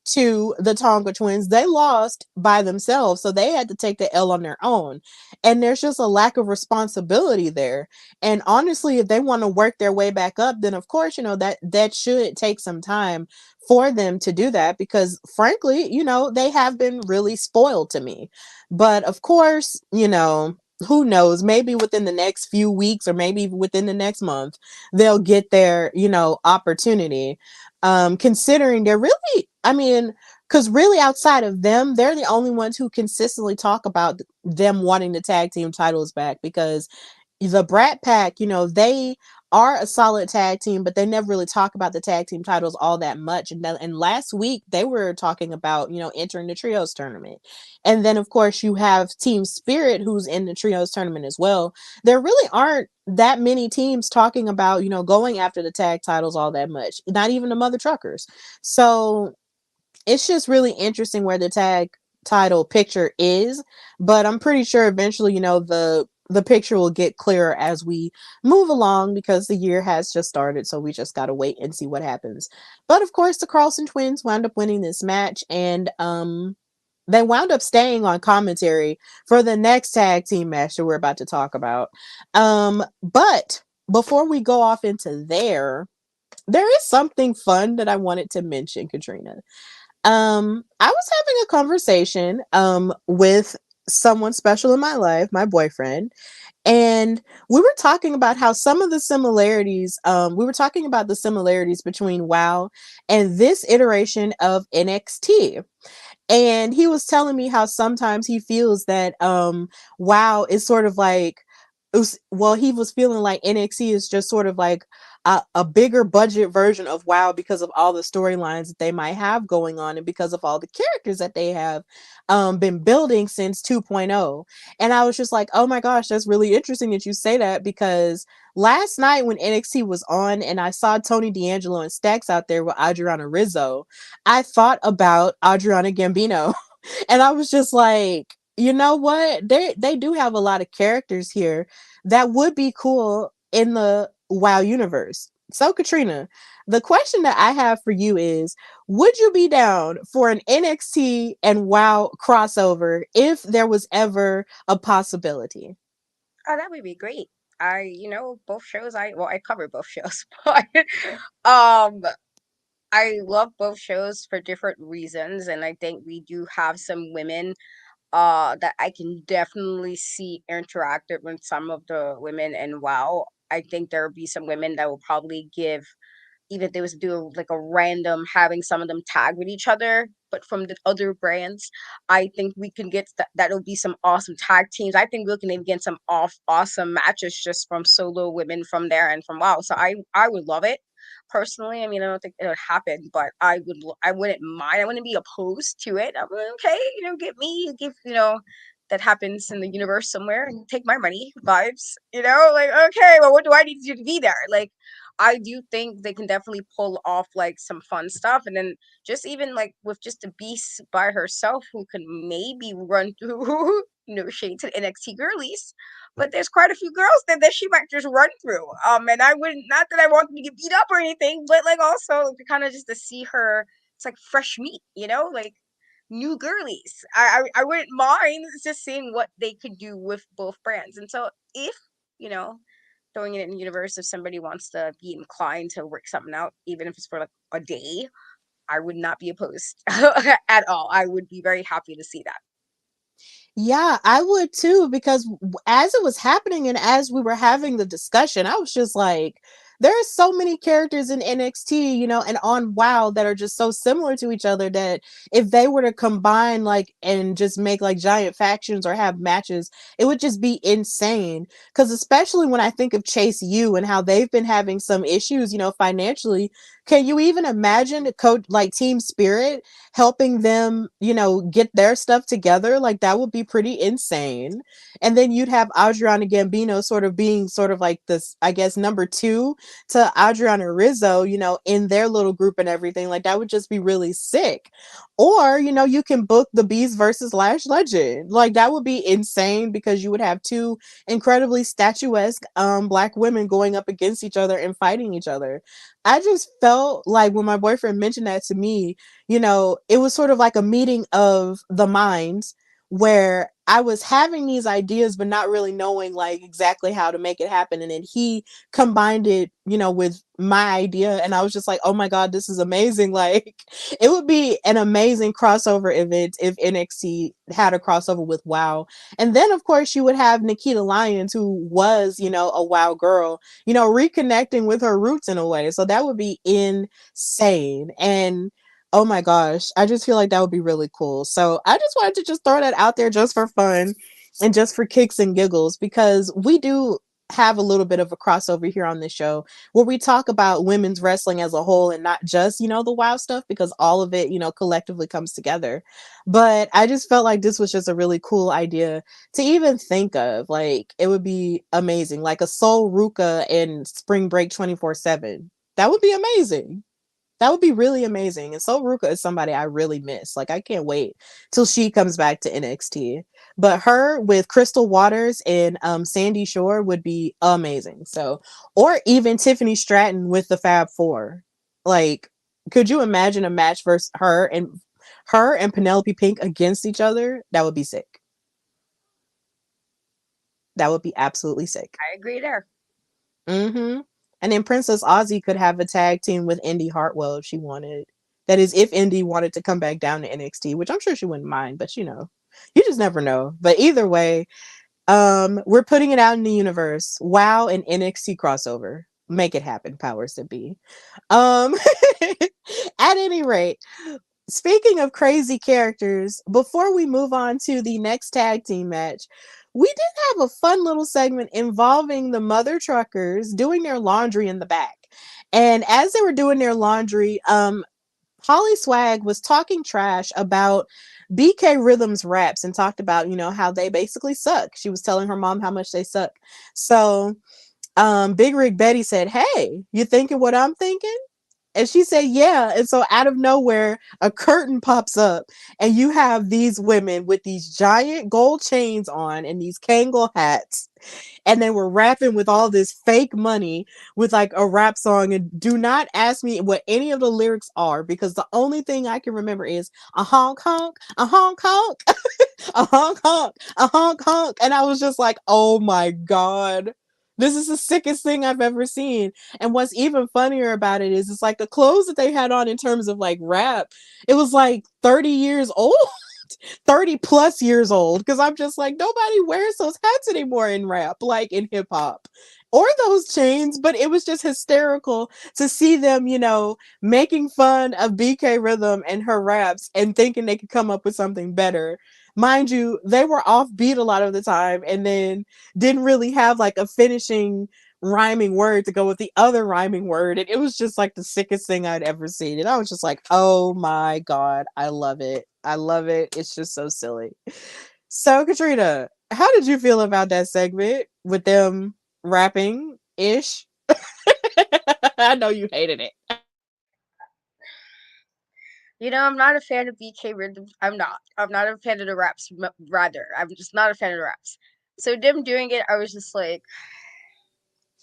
to the Tonga twins, they lost by themselves, so they had to take the L on their own. And there's just a lack of responsibility there. And honestly, if they want to work their way back up, then of course, that should take some time for them to do that, because frankly, they have been really spoiled to me. But of course, who knows, maybe within the next few weeks or maybe within the next month, they'll get their, opportunity. Considering they're really, I mean, because really outside of them, they're the only ones who consistently talk about them wanting the tag team titles back, because the Brat Pack, they are a solid tag team, but they never really talk about the tag team titles all that much. And last week they were talking about, entering the trios tournament. And then of course you have Team Spirit, who's in the trios tournament as well. There really aren't that many teams talking about, going after the tag titles all that much. Not even the Mother Truckers. So it's just really interesting where the tag title picture is, but I'm pretty sure eventually, the picture will get clearer as we move along, because the year has just started, so we just got to wait and see what happens. But of course, the Carlson twins wound up winning this match, and they wound up staying on commentary for the next tag team match that we're about to talk about. But before we go off into there is something fun that I wanted to mention, Katrina. I was having a conversation with someone special in my life, my boyfriend, and we were talking about how some of the similarities, we were talking about the similarities between WoW and this iteration of NXT. And he was telling me how sometimes he feels that WoW is sort of like, he was feeling like NXT is just sort of like a bigger budget version of WoW, because of all the storylines that they might have going on, and because of all the characters that they have been building since 2.0. And I was just like, oh my gosh, that's really interesting that you say that, because last night when NXT was on and I saw Tony D'Angelo and Stacks out there with Adriana Rizzo, I thought about Adriana Gambino. And I was just like, you know what? They do have a lot of characters here that would be cool in the WoW universe. So Katrina, the question that I have for you is, would you be down for an NXT and WoW crossover if there was ever a possibility? Oh, that would be great. Both shows. I cover both shows, but um, I love both shows for different reasons, and I think we do have some women that I can definitely see interactive with some of the women in WoW. I think there will be some women that will probably give, even if they was to do like a random having some of them tag with each other, but from the other brands, I think we can get that'll be some awesome tag teams. I think we can even get some awesome matches just from solo women from there and from WoW. So I would love it personally. I mean, I don't think it would happen, but I wouldn't mind. I wouldn't be opposed to it. I'm like, okay, get me, give that happens in the universe somewhere and take my money vibes, like, okay, well, what do I need to do to be there? Like, I do think they can definitely pull off like some fun stuff. And then just even like with just the Beast by herself, who can maybe run through, shade to the NXT girlies. But there's quite a few girls that she might just run through. And I wouldn't, not that I want them to get beat up or anything, but like also kind of just to see her, it's like fresh meat, like new girlies. I wouldn't mind just seeing what they could do with both brands. And so if, throwing it in the universe, if somebody wants to be inclined to work something out, even if it's for like a day, I would not be opposed at all. I would be very happy to see that. Yeah, I would too, because as it was happening and as we were having the discussion, I was just like, there are so many characters in NXT, and on WoW that are just so similar to each other that if they were to combine like and just make like giant factions or have matches, it would just be insane. Because especially when I think of Chase U and how they've been having some issues, financially, can you even imagine like Team Spirit helping them, get their stuff together? Like that would be pretty insane. And then you'd have Adriana Gambino sort of being sort of like this, I guess, number two to Adriana Rizzo, in their little group and everything. Like that would just be really sick. Or, you can book the Beast versus Lash Legend. Like that would be insane because you would have two incredibly statuesque black women going up against each other and fighting each other. I just felt like when my boyfriend mentioned that to me, it was sort of like a meeting of the minds where I was having these ideas but not really knowing like exactly how to make it happen, and then he combined it, with my idea, and I was just like, oh my god, this is amazing. Like it would be an amazing crossover event if NXT had a crossover with WoW. And then of course you would have Nikita Lyons, who was, a WoW girl, reconnecting with her roots in a way. So that would be insane. And oh my gosh, I just feel like that would be really cool. So I just wanted to just throw that out there just for fun and just for kicks and giggles, because we do have a little bit of a crossover here on this show where we talk about women's wrestling as a whole and not just, the WoW stuff, because all of it, collectively comes together. But I just felt like this was just a really cool idea to even think of. Like it would be amazing, like a Soul Ruka and Spring Break 24/7. That would be amazing. That would be really amazing. And So Ruka is somebody I really miss. Like I can't wait till she comes back to NXT. But her with Crystal Waters and Sandy Shore would be amazing. So, or even Tiffany Stratton with the Fab Four. Like, could you imagine a match versus her and Penelope Pink against each other? That would be sick. That would be absolutely sick. I agree there. Mm-hmm. And then Princess Aussie could have a tag team with Indy Hartwell if she wanted. That is, if Indy wanted to come back down to NXT, which I'm sure she wouldn't mind, but you just never know. But either way, we're putting it out in the universe. WoW and NXT crossover. Make it happen, powers that be. Um, at any rate, speaking of crazy characters, before we move on to the next tag team match, we did have a fun little segment involving the mother truckers doing their laundry in the back. And as they were doing their laundry, Holly Swag was talking trash about BK Rhythm's raps and talked about, how they basically suck. She was telling her mom how much they suck. So Big Rig Betty said, hey, you thinking what I'm thinking? And she said, yeah. And so out of nowhere, a curtain pops up, and you have these women with these giant gold chains on and these Kangol hats. And they were rapping with all this fake money with like a rap song. And do not ask me what any of the lyrics are, because the only thing I can remember is a honk honk, a honk honk, a honk honk, a honk honk. And I was just like, oh my God. This is the sickest thing I've ever seen. And what's even funnier about it is it's like the clothes that they had on in terms of like rap, it was like 30 years old. 30 plus years old, because I'm just like, nobody wears those hats anymore in rap, like in hip hop, or those chains. But it was just hysterical to see them, making fun of BK Rhythm and her raps and thinking they could come up with something better. Mind you, they were offbeat a lot of the time and then didn't really have like a finishing rhyming word to go with the other rhyming word. And it was just like the sickest thing I'd ever seen. And I was just like, oh my God, I love it. I love it. It's just so silly. So, Katrina, how did you feel about that segment with them rapping ish? I know you hated it. I'm not a fan of BK Rhythm. I'm not. I'm not a fan of the raps. Rather, I'm just not a fan of the raps. So them doing it, I was just like,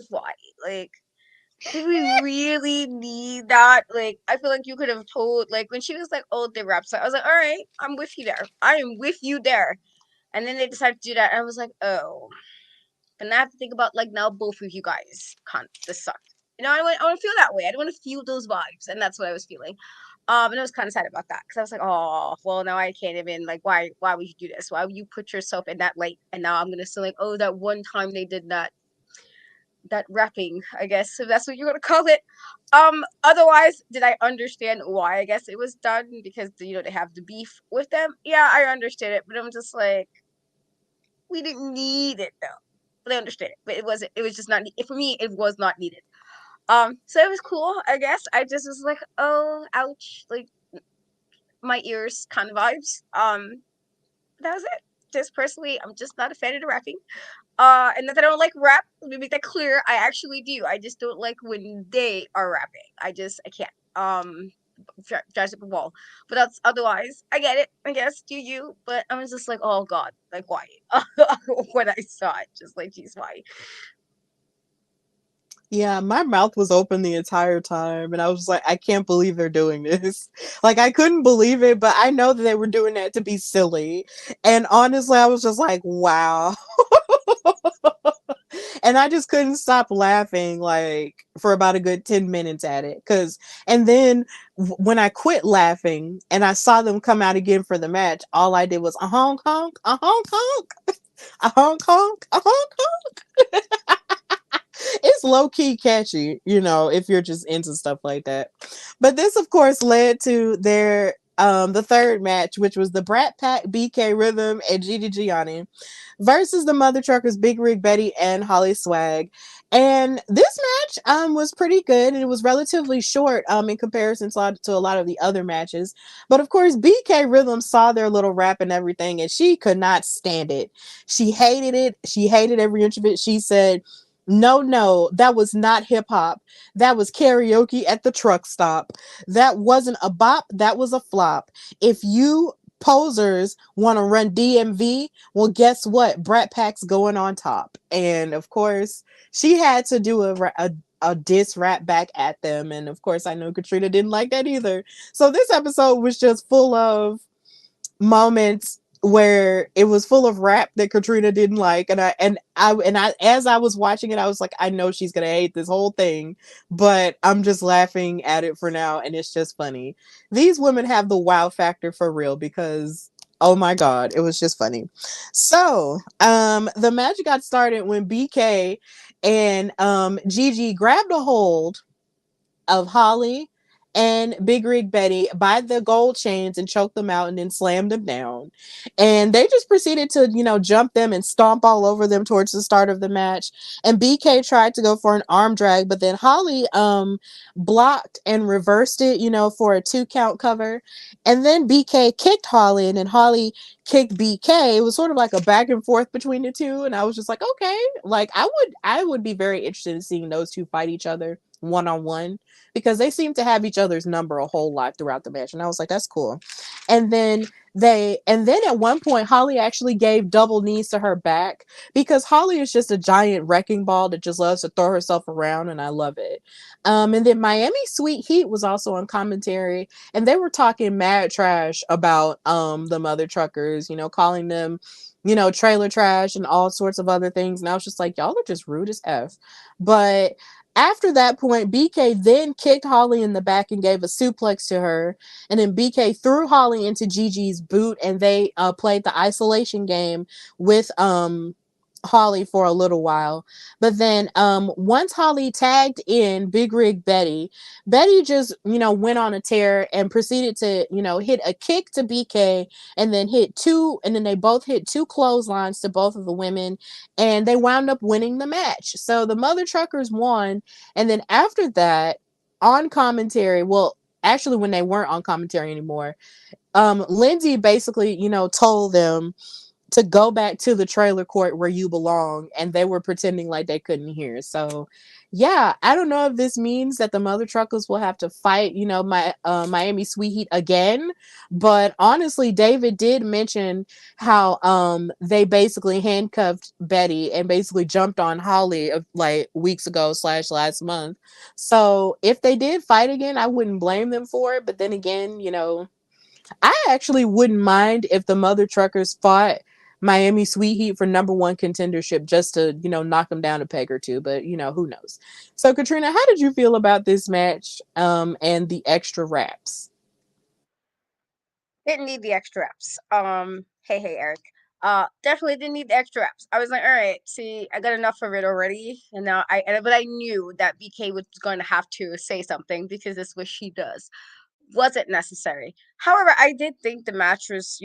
why? Like, did we really need that? Like, I feel like you could have told, like, when she was like, oh, the raps, I was like, all right, I'm with you there. I am with you there. And then they decided to do that. And I was like, oh. And I have to think about, like, now both of you guys can't. This sucked. I want to feel that way. I don't want to feel those vibes. And that's what I was feeling. And I was kind of sad about that because I was like, oh, well, now I can't even, like, why would you do this? Why would you put yourself in that light? And now I'm going to say, like, oh, that one time they did that. that rapping, I guess, if that's what you want to call it. Otherwise, did I understand why? I guess it was done because they have the beef with them. Yeah, I understood it, but I'm just like, we didn't need it though. But I understood it, but it wasn't. It was just not for me. It was not needed. So it was cool. I guess I just was like, oh, ouch, like my ears kind of vibes. That was it. Just personally, I'm just not a fan of the rapping. And that I don't like rap. Let me make that clear. I actually do. I just don't like when they are rapping. I can't. Drives up a wall. But that's otherwise, I get it. I guess do you? But I was just like, oh god, like why? When I saw it, just like, geez, why? Yeah, my mouth was open the entire time, and I was like, I can't believe they're doing this. Like, I couldn't believe it, but I know that they were doing that to be silly. And honestly, I was just like, wow. And I just couldn't stop laughing, like, for about a good 10 minutes at it. And then when I quit laughing and I saw them come out again for the match, all I did was a honk honk, a honk honk, a honk honk, a honk honk. It's low key catchy, if you're just into stuff like that. But this, of course, led to the third match, which was the Brat Pack, BK Rhythm, and Gigi Gianni versus the Mother Truckers, Big Rig Betty and Holly Swag. And this match was pretty good, and it was relatively short in comparison to a lot of the other matches. But of course, BK Rhythm saw their little rap and everything, and she could not stand it. She hated it. She hated every inch of it. She said, no, no, that was not hip hop. That was karaoke at the truck stop. That wasn't a bop. That was a flop. If you posers want to run DMV, well, guess what? Brat Pack's going on top. And of course, she had to do a diss rap back at them. And of course, I know Katrina didn't like that either. So this episode was just full of moments where it was full of rap that Katrina didn't like, and I as I was watching it, I was like, I know she's gonna hate this whole thing, but I'm just laughing at it for now, and it's just funny. These women have the wow factor for real because oh my god, it was just funny. So the match got started when BK and Gigi grabbed a hold of Holly and Big Rig Betty by the gold chains and choked them out and then slammed them down. And they just proceeded to, jump them and stomp all over them towards the start of the match. And BK tried to go for an arm drag, but then Holly blocked and reversed it, for a 2 count cover. And then BK kicked Holly, and then Holly kicked BK. It was sort of like a back and forth between the two. And I was just like, okay, like I would be very interested in seeing those two fight each other one-on-one because they seem to have each other's number a whole lot throughout the match, and I was like, that's cool. And then at one point Holly actually gave double knees to her back because Holly is just a giant wrecking ball that just loves to throw herself around, and I love it. And then Miami Sweet Heat was also on commentary, and they were talking mad trash about the Mother Truckers, calling them trailer trash and all sorts of other things, and I was just like, y'all are just rude as F. But after that point, BK then kicked Holly in the back and gave a suplex to her. And then BK threw Holly into Gigi's boot, and they played the isolation game with Holly for a little while. But then once Holly tagged in Big Rig Betty, Betty just, went on a tear and proceeded to, hit a kick to BK and then they both hit 2 clotheslines to both of the women, and they wound up winning the match. So the Mother Truckers won. And then after that, on commentary, well, actually when they weren't on commentary anymore, Lindsay basically, told them to go back to the trailer court where you belong, and they were pretending like they couldn't hear. So yeah, I don't know if this means that the Mother Truckers will have to fight, Miami Sweet Heat again, but honestly, David did mention how they basically handcuffed Betty and basically jumped on Holly like weeks ago / last month. So if they did fight again, I wouldn't blame them for it, but then again, I actually wouldn't mind if the Mother Truckers fought Miami Sweet Heat for #1 contendership just to, knock them down a peg or two. But, who knows? So, Katrina, how did you feel about this match and the extra raps? Didn't need the extra reps. Hey, Eric. Definitely didn't need the extra reps. I was like, all right, see, I got enough of it already, and now but I knew that BK was going to have to say something because that's what she does. Wasn't necessary. However, I did think the match was,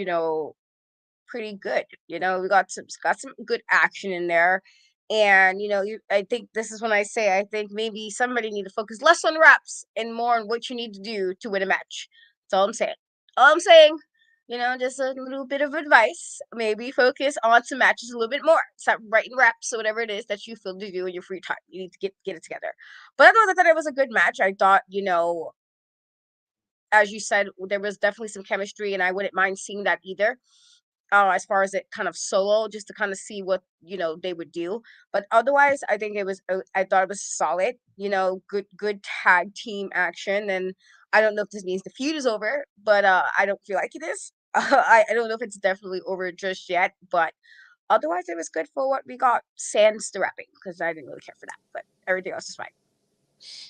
pretty good. We got some good action in there. And I think this is when I say I think maybe somebody need to focus less on reps and more on what you need to do to win a match. That's all I'm saying. All I'm saying, just a little bit of advice. Maybe focus on some matches a little bit more. Stop writing reps or whatever it is that you feel to do in your free time. You need to get it together. But I thought it was a good match. I thought, as you said, there was definitely some chemistry, and I wouldn't mind seeing that either. As far as it kind of solo, just to kind of see what they would do. But otherwise, I think I thought it was solid. Good tag team action, and I don't know if this means the feud is over, but I don't feel like it is. I don't know if it's definitely over just yet, but otherwise, it was good for what we got. Sans the rapping, because I didn't really care for that, but everything else is fine.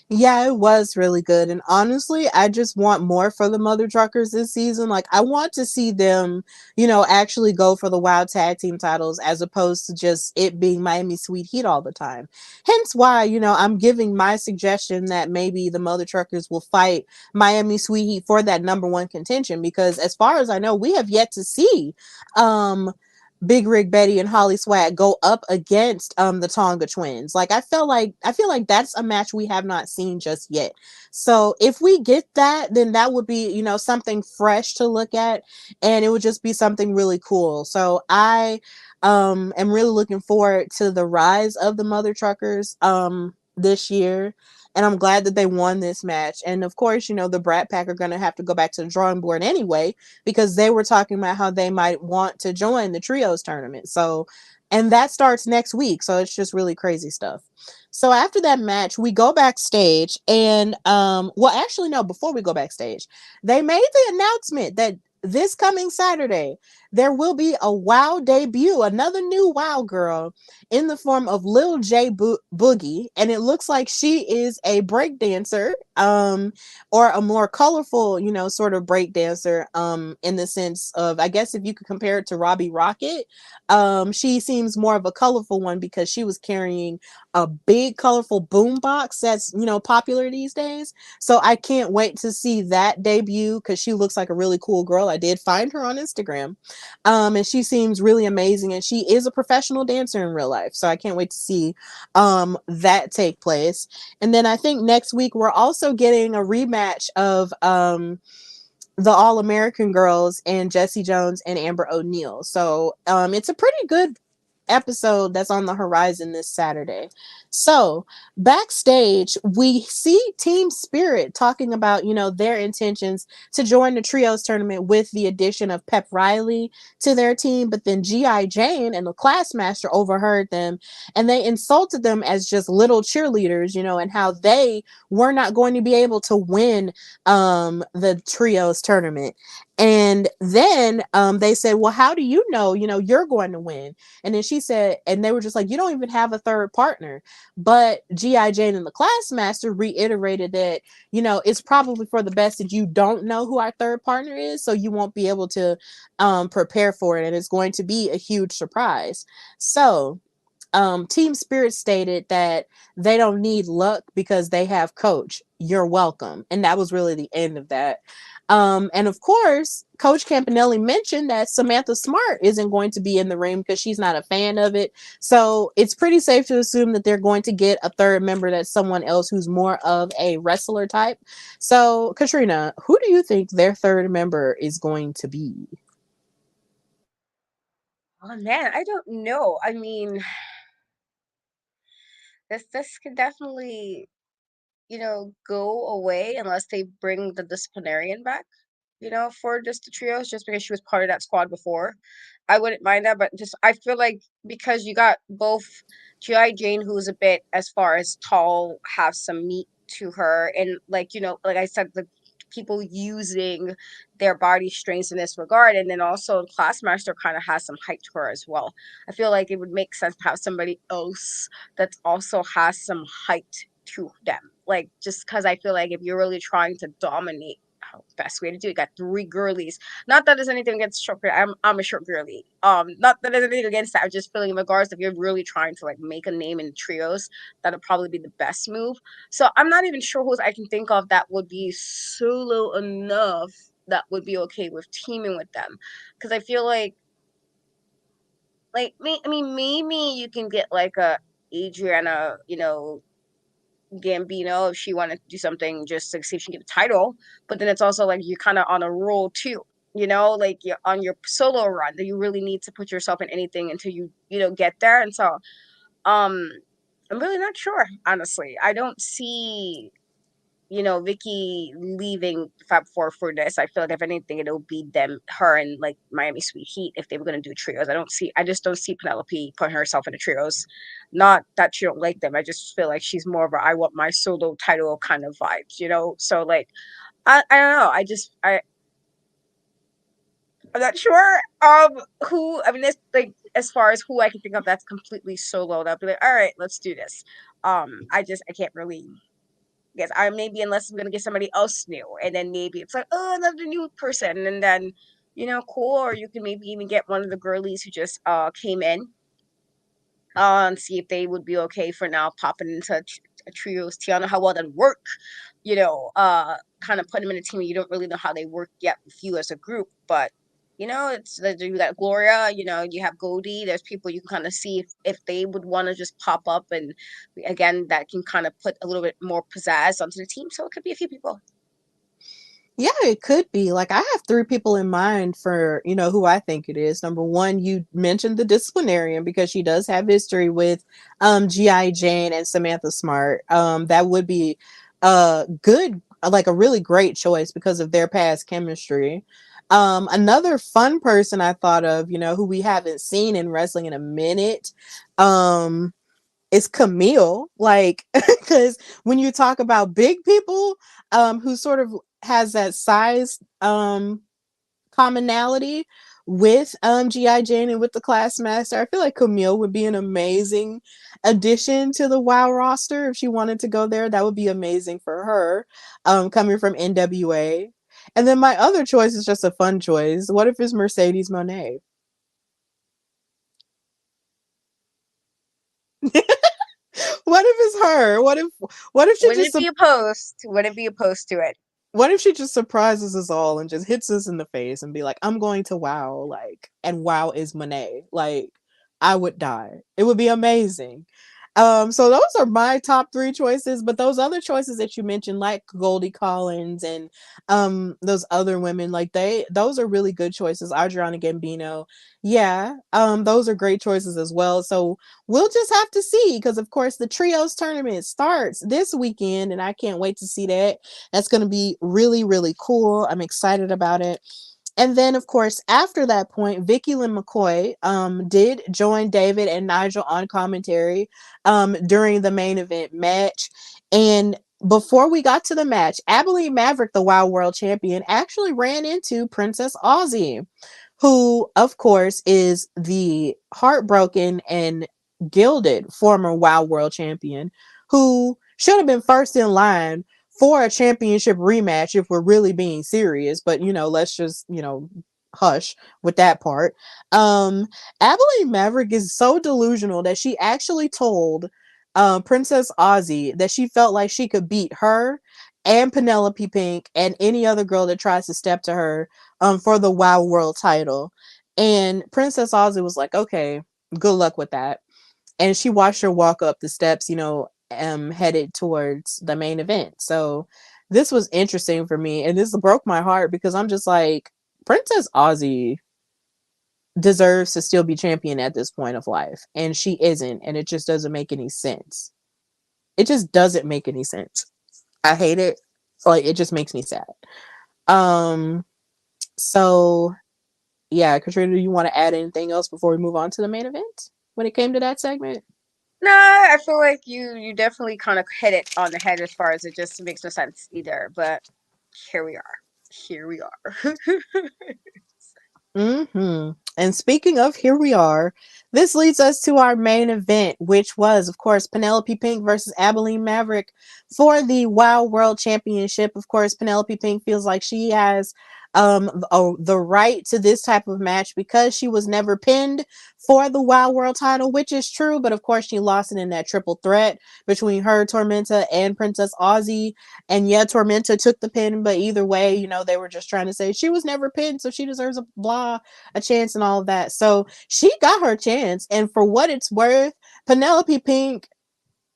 Yeah, it was really good. And honestly, I just want more for the Mother Truckers this season. Like, I want to see them, actually go for the WOW tag team titles as opposed to just it being Miami Sweet Heat all the time. Hence why, I'm giving my suggestion that maybe the Mother Truckers will fight Miami Sweet Heat for that number one contention. Because as far as I know, we have yet to see Big Rig Betty and Holly Swag go up against the Tonga twins. Like I feel like that's a match we have not seen just yet. So if we get that, then that would be, something fresh to look at, and it would just be something really cool. So I am really looking forward to the rise of the Mother Truckers this year. And I'm glad that they won this match. And of course, the Brat Pack are going to have to go back to the drawing board anyway, because they were talking about how they might want to join the trios tournament. So, and that starts next week. So it's just really crazy stuff. So after that match, we go backstage and, well, actually, no, before we go backstage, they made the announcement that this coming Saturday, there will be a WOW debut, another new WOW girl in the form of Lil J Boogie. And it looks like she is a break dancer, or a more colorful, sort of break dancer, in the sense of, I guess if you could compare it to Robbie Rocket, she seems more of a colorful one because she was carrying a big colorful boom box that's, popular these days. So I can't wait to see that debut because she looks like a really cool girl. I did find her on Instagram. And she seems really amazing, and she is a professional dancer in real life. So I can't wait to see that take place. And then I think next week we're also getting a rematch of the All American girls and Jesse Jones and Amber O'Neal. So it's a pretty good episode that's on the horizon this Saturday. So backstage, we see Team Spirit talking about, their intentions to join the trios tournament with the addition of Pep Riley to their team. But then G.I. Jane and the Classmaster overheard them, and they insulted them as just little cheerleaders, and how they were not going to be able to win the trios tournament. And then they said, well, how do you know, you're going to win? And then she said, and they were just like, you don't even have a third partner. But G.I. Jane and the Classmaster reiterated that, it's probably for the best that you don't know who our third partner is, so you won't be able to prepare for it. And it's going to be a huge surprise. So Team Spirit stated that they don't need luck because they have Coach. You're welcome. And that was really the end of that. And of course, Coach Campanelli mentioned that Samantha Smart isn't going to be in the ring because she's not a fan of it. So it's pretty safe to assume that they're going to get a third member that's someone else who's more of a wrestler type. So, Katrina, who do you think their third member is going to be? Oh man, I don't know. I mean, this could definitely, go away unless they bring the disciplinarian back, for just the trios, just because she was part of that squad before. I wouldn't mind that, but just I feel like because you got both G.I. Jane, who's a bit as far as tall, have some meat to her, and like, like I said, the people using their body strengths in this regard, and then also Classmaster kind of has some height to her as well. I feel like it would make sense to have somebody else that also has some height to them. Like, just because I feel like if you're really trying to dominate best way to do it. Got three girlies. Not that there's anything against short girl. I'm a short girly. Not that there's anything against that. I'm just feeling in regards if you're really trying to like make a name in trios, that'll probably be the best move. So I'm not even sure who I can think of that would be solo enough that would be okay with teaming with them, because I feel like me. I mean, maybe you can get like a Adriana, Gambino if she wanted to do something just to see if she can get a title. But then it's also like you're kind of on a roll too. Like you're on your solo run that you really need to put yourself in anything until you get there. And so um I'm really not sure, honestly. I don't see Vicky leaving Fab Four for this. I feel like if anything, it'll be her, and like Miami Sweet Heat if they were gonna do trios. I just don't see Penelope putting herself in the trios. Not that she don't like them. I just feel like she's more of a I want my solo title kind of vibes. So like, I don't know. I'm not sure who. I mean, it's like as far as who I can think of that's completely solo. That'll be like, all right, let's do this. I can't really. Yes, I maybe unless I'm gonna get somebody else new, and then maybe it's like, oh, another new person, and then cool. Or you can maybe even get one of the girlies who just came in, and see if they would be okay for now popping into a trios. Tiana, how well that work, kind of put them in a team. You don't really know how they work yet with you as a group, but it's you got Gloria. You have Goldie. There's people you can kind of see if they would want to just pop up, and again, that can kind of put a little bit more pizzazz onto the team. So it could be a few people. Yeah, it could be. Like, I have three people in mind for, who I think it is. Number one, you mentioned the disciplinarian because she does have history with G.I. Jane and Samantha Smart. That would be good, like a really great choice because of their past chemistry. Another fun person I thought of, who we haven't seen in wrestling in a minute, is Camille. Like, because when you talk about big people, who sort of has that size commonality with G.I. Jane and with the Classmaster, I feel like Camille would be an amazing addition to the WoW roster if she wanted to go there. That would be amazing for her, coming from NWA. And then my other choice is just a fun choice. What if it's Mercedes Monet? What if it's her? What if she Wouldn't just it be opposed? Wouldn't be opposed to it? what if she just surprises us all and just hits us in the face and be like, I'm going to WoW, like, and WoW is Monet. Like, I would die. It would be amazing. So those are my top three choices, but those other choices that you mentioned, like Goldie Collins and those other women, like those are really good choices. Adriana Gambino. Yeah, those are great choices as well. So we'll just have to see because of course the trios tournament starts this weekend and I can't wait to see that. That's going to be really, really cool. I'm excited about it. And then, of course, after that point, Vicky Lynn McCoy did join David and Nigel on commentary during the main event match. And before we got to the match, Abilene Maverick, the WoW World Champion, actually ran into Princess Aussie, who, of course, is the heartbroken and gilded former WoW World Champion, who should have been first in line for a championship rematch if we're really being serious. But let's just hush with that part. Abilene Maverick is so delusional that she actually told Princess Aussie that she felt like she could beat her and Penelope Pink and any other girl that tries to step to her for the WoW World title. And Princess Aussie was like, okay, good luck with that. And she watched her walk up the steps, headed towards the main event. So this was interesting for me. And this broke my heart because I'm just like, Princess Aussie deserves to still be champion at this point of life. And she isn't. And it just doesn't make any sense. It just doesn't make any sense. I hate it. Like, it just makes me sad. Um, so yeah, Katrina, do you want to add anything else before we move on to the main event when it came to that segment? No, I feel like you definitely kind of hit it on the head as far as it just makes no sense either. But here we are. Here we are. And speaking of, here we are. This leads us to our main event, which was, of course, Penelope Pink versus Abilene Maverick for the WOW World Championship. Of course, Penelope Pink feels like she has the right to this type of match because she was never pinned for the WOW World title, which is true, but of course she lost it in that triple threat between her, Tormenta, and Princess Aussie. And yeah, Tormenta took the pin, but either way, they were just trying to say she was never pinned, so she deserves a chance and all of that. So she got her chance, and for what it's worth, Penelope Pink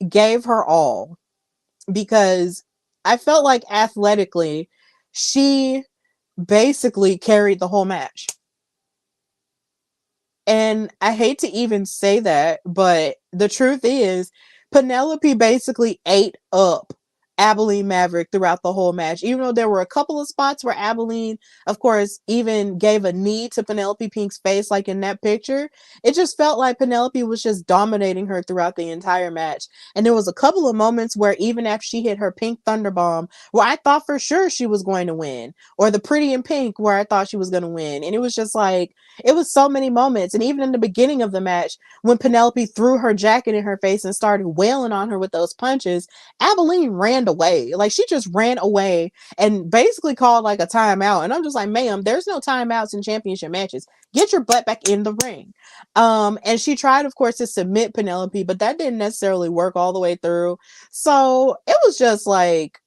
gave her all because I felt like athletically, she basically carried the whole match. And I hate to even say that, but the truth is, Penelope basically ate up Abilene Maverick throughout the whole match. Even though there were a couple of spots where Abilene, of course, even gave a knee to Penelope Pink's face, like in that picture, it just felt like Penelope was just dominating her throughout the entire match. And there was a couple of moments where even after she hit her pink thunder bomb, where I thought for sure she was going to win, or the pretty in pink where I thought she was going to win. And it was just like, it was so many moments. And even in the beginning of the match, when Penelope threw her jacket in her face and started wailing on her with those punches, Abilene ran away. Like, she just ran away and basically called like a timeout. And I'm just like, ma'am, there's no timeouts in championship matches. Get your butt back in the ring. And she tried, of course, to submit Penelope, but that didn't necessarily work all the way through. So it was just like,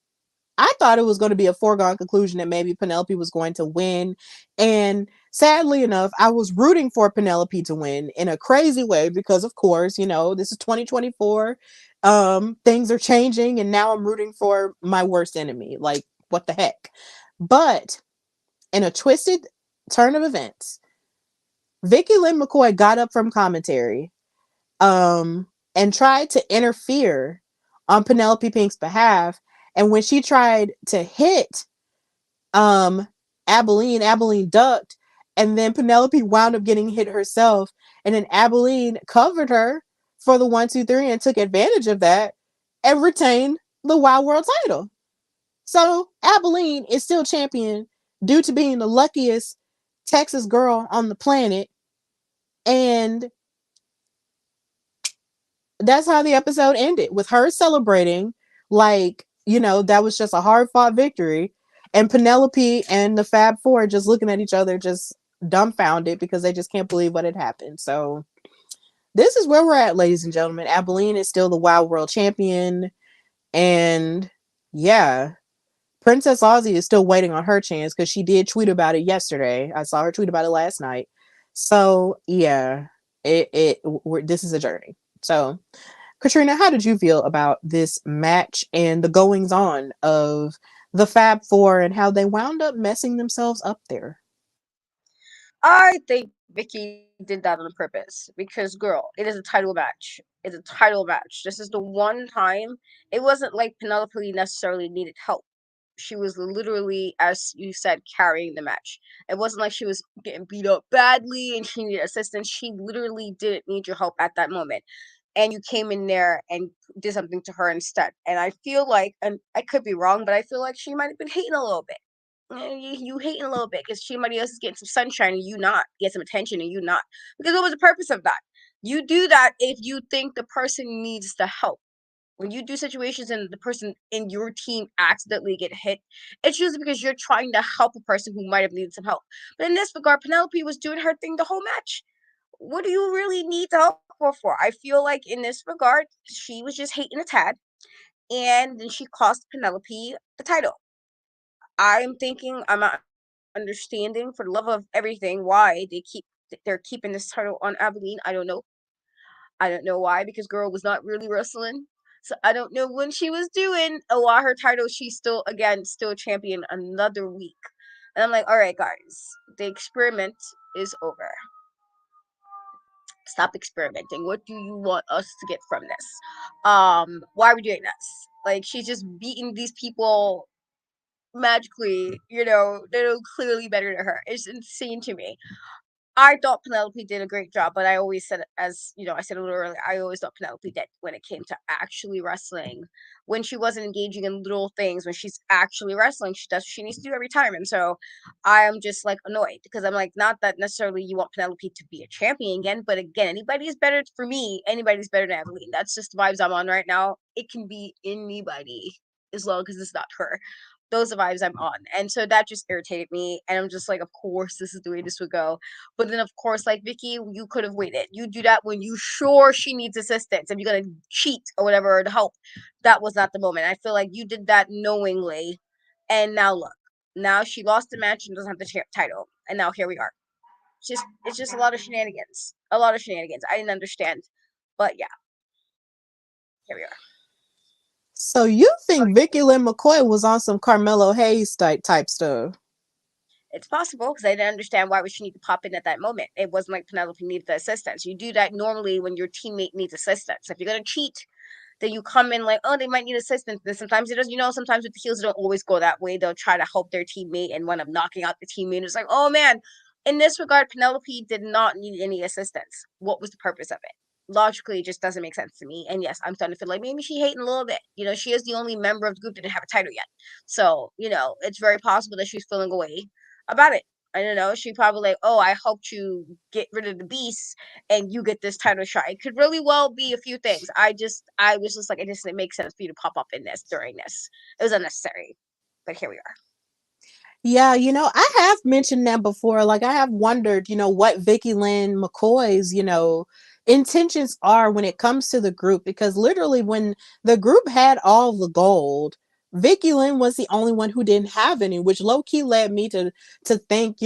I thought it was going to be a foregone conclusion that maybe Penelope was going to win. And sadly enough, I was rooting for Penelope to win in a crazy way because, of course, this is 2024. Things are changing, and now I'm rooting for my worst enemy. Like, what the heck? But in a twisted turn of events, Vicky Lynn McCoy got up from commentary and tried to interfere on Penelope Pink's behalf. And when she tried to hit um Abilene ducked, and then Penelope wound up getting hit herself, and then Abilene covered her for the 1, 2, 3 and took advantage of that and retained the Wild World title. So Abilene is still champion due to being the luckiest Texas girl on the planet. And that's how the episode ended, with her celebrating like, that was just a hard fought victory, and Penelope and the Fab Four just looking at each other, just dumbfounded because they just can't believe what had happened. So this is where we're at, ladies and gentlemen. Abilene is still the Wild World Champion, and yeah, Princess Aussie is still waiting on her chance because she did tweet about it yesterday. I saw her tweet about it last night. So yeah, this is a journey. So Katrina, how did you feel about this match and the goings on of the Fab Four and how they wound up messing themselves up there? I think Vicky did that on purpose because, girl, it is a title match. It's a title match. This is the one time. It wasn't like Penelope necessarily needed help. She was literally, as you said, carrying the match. It wasn't like she was getting beat up badly and she needed assistance. She literally didn't need your help at that moment. And you came in there and did something to her instead. And I feel like, and I could be wrong, but I feel like she might have been hating a little bit. You hating a little bit because somebody else is getting some sunshine and you not, get some attention and you not. Because what was the purpose of that? You do that if you think the person needs the help. When you do situations and the person in your team accidentally get hit, it's usually because you're trying to help a person who might have needed some help. But in this regard, Penelope was doing her thing the whole match. What do you really need to help her for? I feel like in this regard, she was just hating a tad, and then she cost Penelope the title. I'm thinking, I'm not understanding, for the love of everything, why they're keeping this title on Abilene. I don't know. I don't know why, because girl was not really wrestling. So I don't know when she was doing a lot her title. She's still champion another week. And I'm like, all right, guys, the experiment is over. Stop experimenting. What do you want us to get from this? Why are we doing this? Like, she's just beating these people magically, they're clearly better than her. It's insane to me. I thought Penelope did a great job, but I always said, as you know, I said a little earlier, I always thought Penelope did when it came to actually wrestling. When she wasn't engaging in little things, when she's actually wrestling, she does what she needs to do every time. And so I'm just like annoyed because I'm like, not that necessarily you want Penelope to be a champion again, but again, anybody is better for me. Anybody's better than Abilene. That's just the vibes I'm on right now. It can be anybody as long as it's not her. Those are the vibes I'm on. And so that just irritated me. And I'm just like, of course, this is the way this would go. But then, of course, like Vicky, you could have waited. You do that when you sure she needs assistance. If you're gonna cheat or whatever to help, that was not the moment. I feel like you did that knowingly, and now look, now she lost the match and doesn't have the title, and now here we are. It's just a lot of shenanigans. A lot of shenanigans. I didn't understand, but yeah, here we are. So you think Vicky Lynn McCoy was on some Carmelo Hayes type stuff? It's possible because I didn't understand why would she need to pop in at that moment. It wasn't like Penelope needed the assistance. You do that normally when your teammate needs assistance. If you're gonna cheat, then you come in like, oh, they might need assistance. And sometimes it does, sometimes with the heels, it don't always go that way. They'll try to help their teammate and wind up knocking out the teammate. It's like, oh man. In this regard, Penelope did not need any assistance. What was the purpose of it? Logically, it just doesn't make sense to me. And yes, I'm starting to feel like maybe she hating a little bit. She is the only member of the group that didn't have a title yet. So, it's very possible that she's feeling away about it. I don't know. She probably like, oh, I helped you get rid of the beast and you get this title shot. It could really well be a few things. I was just like, it just didn't make sense for you to pop up in this during this. It was unnecessary. But here we are. Yeah, I have mentioned that before. Like, I have wondered, what Vicky Lynn McCoy's, intentions are when it comes to the group. Because literally, when the group had all the gold, Vicky Lynn was the only one who didn't have any, which low key led me to think,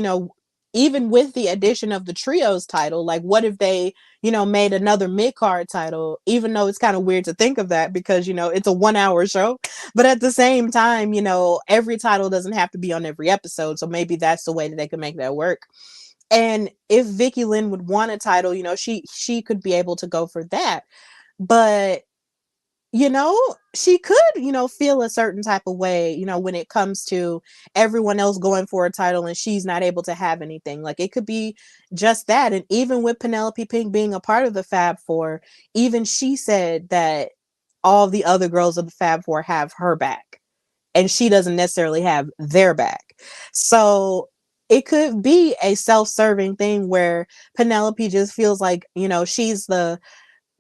even with the addition of the trios title, like, what if they, made another mid card title? Even though it's kind of weird to think of that because it's a 1 hour show. But at the same time, every title doesn't have to be on every episode. So maybe that's the way that they could make that work. And if Vicky Lynn would want a title, she could be able to go for that. But she could, feel a certain type of way, when it comes to everyone else going for a title and she's not able to have anything. Like, it could be just that. And even with Penelope Pink being a part of the Fab Four, even she said that all the other girls of the Fab Four have her back and she doesn't necessarily have their back. So it could be a self-serving thing where Penelope just feels like, she's the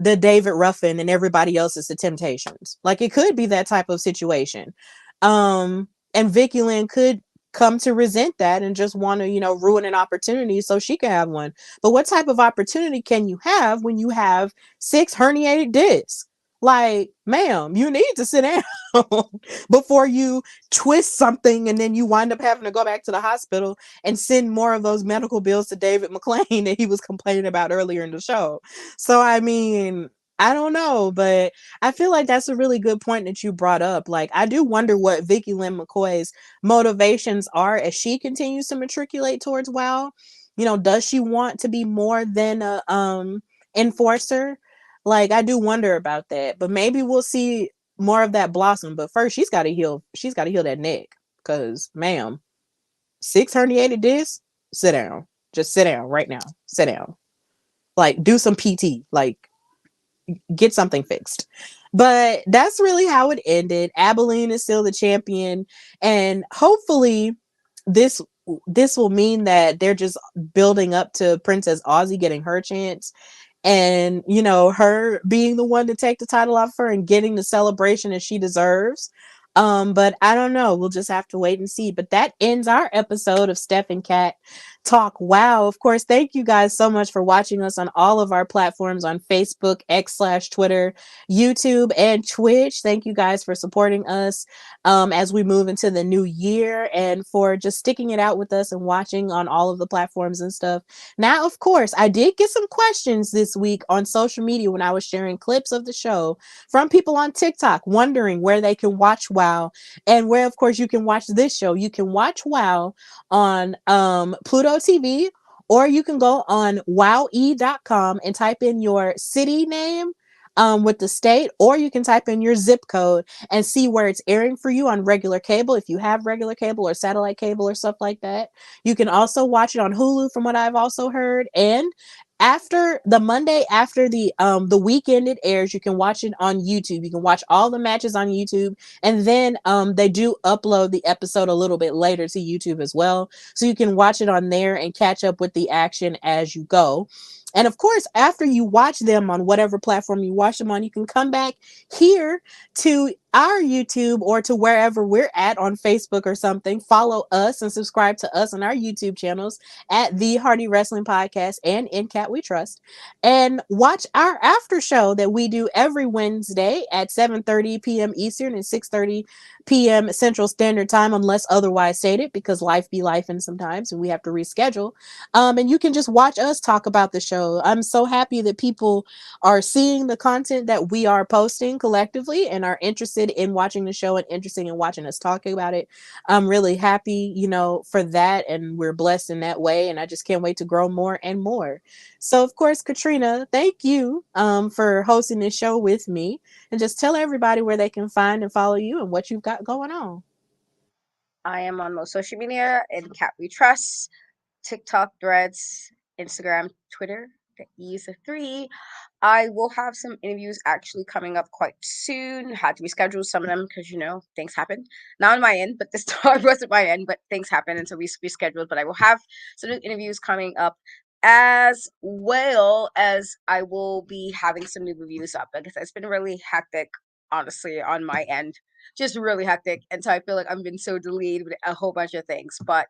David Ruffin and everybody else is the Temptations. Like, it could be that type of situation. And Vicky Lynn could come to resent that and just want to, ruin an opportunity so she can have one. But what type of opportunity can you have when you have 6 herniated discs? Like, ma'am, you need to sit down before you twist something and then you wind up having to go back to the hospital and send more of those medical bills to David McLane that he was complaining about earlier in the show. So, I mean, I don't know, but I feel like that's a really good point that you brought up. Like, I do wonder what Vicky Lynn McCoy's motivations are as she continues to matriculate towards WOW. Does she want to be more than a enforcer? Like, I do wonder about that, but maybe we'll see more of that blossom. But first, she's got to heal. She's got to heal that neck, because, ma'am, 6 herniated discs. Sit down. Just sit down right now. Sit down. Like, do some PT. Like, get something fixed. But that's really how it ended. Abilene is still the champion, and hopefully, this will mean that they're just building up to Princess Aussie getting her chance. And, her being the one to take the title off her and getting the celebration that she deserves. But I don't know. We'll just have to wait and see. But that ends our episode of Steph and Kat Talk WOW. Of course, thank you guys so much for watching us on all of our platforms on Facebook, X/Twitter, YouTube, and Twitch. Thank you guys for supporting us as we move into the new year and for just sticking it out with us and watching on all of the platforms and stuff. Now, of course, I did get some questions this week on social media when I was sharing clips of the show from people on TikTok wondering where they can watch WOW and where, of course, you can watch this show. You can watch WOW on Pluto TV, or you can go on wowe.com and type in your city name. with the state, or you can type in your zip code and see where it's airing for you on regular cable if you have regular cable or satellite cable or stuff like that. You can also watch it on Hulu from what I've also heard. And after the Monday after the weekend it airs, you can watch it on YouTube. You can watch all the matches on YouTube, and then they do upload the episode a little bit later to YouTube as well, so you can watch it on there and catch up with the action as you go. And of course, after you watch them on whatever platform you watch them on, you can come back here to our YouTube or to wherever we're at on Facebook or something. Follow us and subscribe to us on our YouTube channels at The Hardy Wrestling Podcast and In Cat We Trust. And watch our after show that we do every Wednesday at 7:30 p.m. Eastern and 6:30 p.m. Central Standard Time, unless otherwise stated, because life be life and sometimes and we have to reschedule. And you can just watch us talk about the show. I'm so happy that people are seeing the content that we are posting collectively and are interested in watching the show and interested in watching us talk about it. I'm really happy, for that, and we're blessed in that way, and I just can't wait to grow more and more. So of course, Katrina, thank you for hosting this show with me, and just tell everybody where they can find and follow you and what you've got going on. I am on most social media in Cat We Trust, TikTok, Threads, Instagram, Twitter. The E is a 3. I will have some interviews actually coming up quite soon. Had to reschedule some of them because things happen. Not on my end, but this time wasn't my end, but things happen, and so we rescheduled. But I will have some new interviews coming up, as well as I will be having some new reviews up, because it's been really hectic, honestly, on my end. Just really hectic, and so I feel like I've been so delayed with a whole bunch of things. But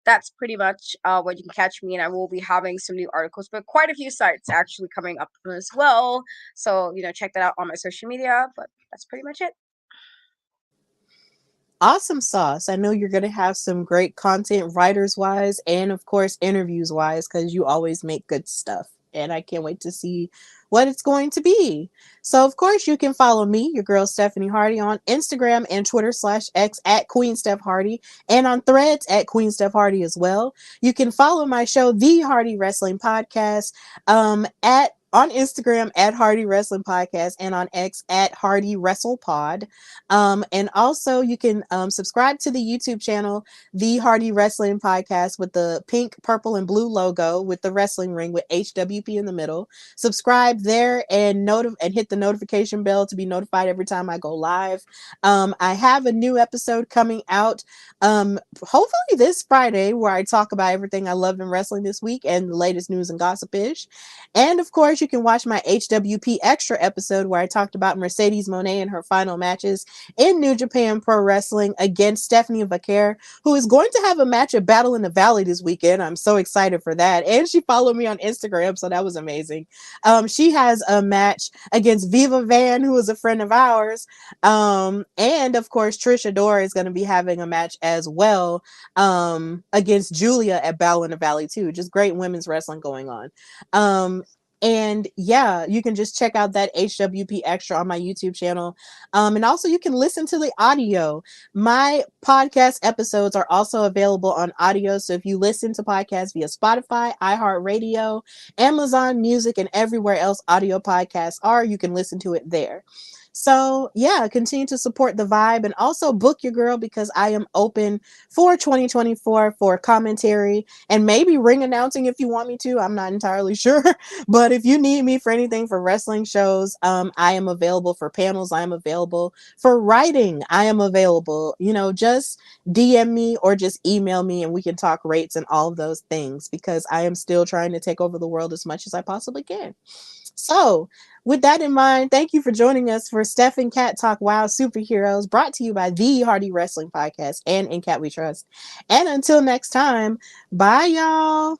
that's pretty much what you can catch me, and I will be having some new articles, but quite a few sites actually coming up as well. So check that out on my social media. But that's pretty much it. Awesome sauce. I know you're going to have some great content writers wise and of course interviews wise, because you always make good stuff. And I can't wait to see what it's going to be. So of course you can follow me, your girl Stephanie Hardy, on Instagram and Twitter/X at Queen Steph Hardy, and on Threads at Queen Steph Hardy as well. You can follow my show, The Hardy Wrestling Podcast, at on Instagram at Hardy Wrestling Podcast, and on X at Hardy Wrestle Pod. And also you can subscribe to the YouTube channel, The Hardy Wrestling Podcast, with the pink, purple, and blue logo with the wrestling ring with HWP in the middle. Subscribe there and hit the notification bell to be notified every time I go live. I have a new episode coming out hopefully this Friday, where I talk about everything I loved in wrestling this week and the latest news and gossip-ish. And of course, you can watch my HWP Extra episode where I talked about Mercedes Moné and her final matches in New Japan Pro Wrestling against Stephanie Vaquer, who is going to have a match at Battle in the Valley this weekend. I'm so excited for that. And she followed me on Instagram, so that was amazing. She has a match against Viva Van, who is a friend of ours. And of course, Trish Adora is going to be having a match as well against Julia at Battle in the Valley too. Just great women's wrestling going on. And yeah, you can just check out that HWP Extra on my YouTube channel. And also you can listen to the audio. My podcast episodes are also available on audio. So if you listen to podcasts via Spotify, iHeartRadio, Amazon Music, and everywhere else audio podcasts are, you can listen to it there. So yeah, continue to support the vibe, and also book your girl, because I am open for 2024 for commentary and maybe ring announcing if you want me to. I'm not entirely sure, but if you need me for anything for wrestling shows, I am available for panels. I am available for writing. I am available. Just DM me or just email me, and we can talk rates and all of those things, because I am still trying to take over the world as much as I possibly can. So, with that in mind, thank you for joining us for Steph and Cat Talk WOW Superheroes, brought to you by the Hardy Wrestling Podcast and In Cat We Trust. And until next time, bye, y'all.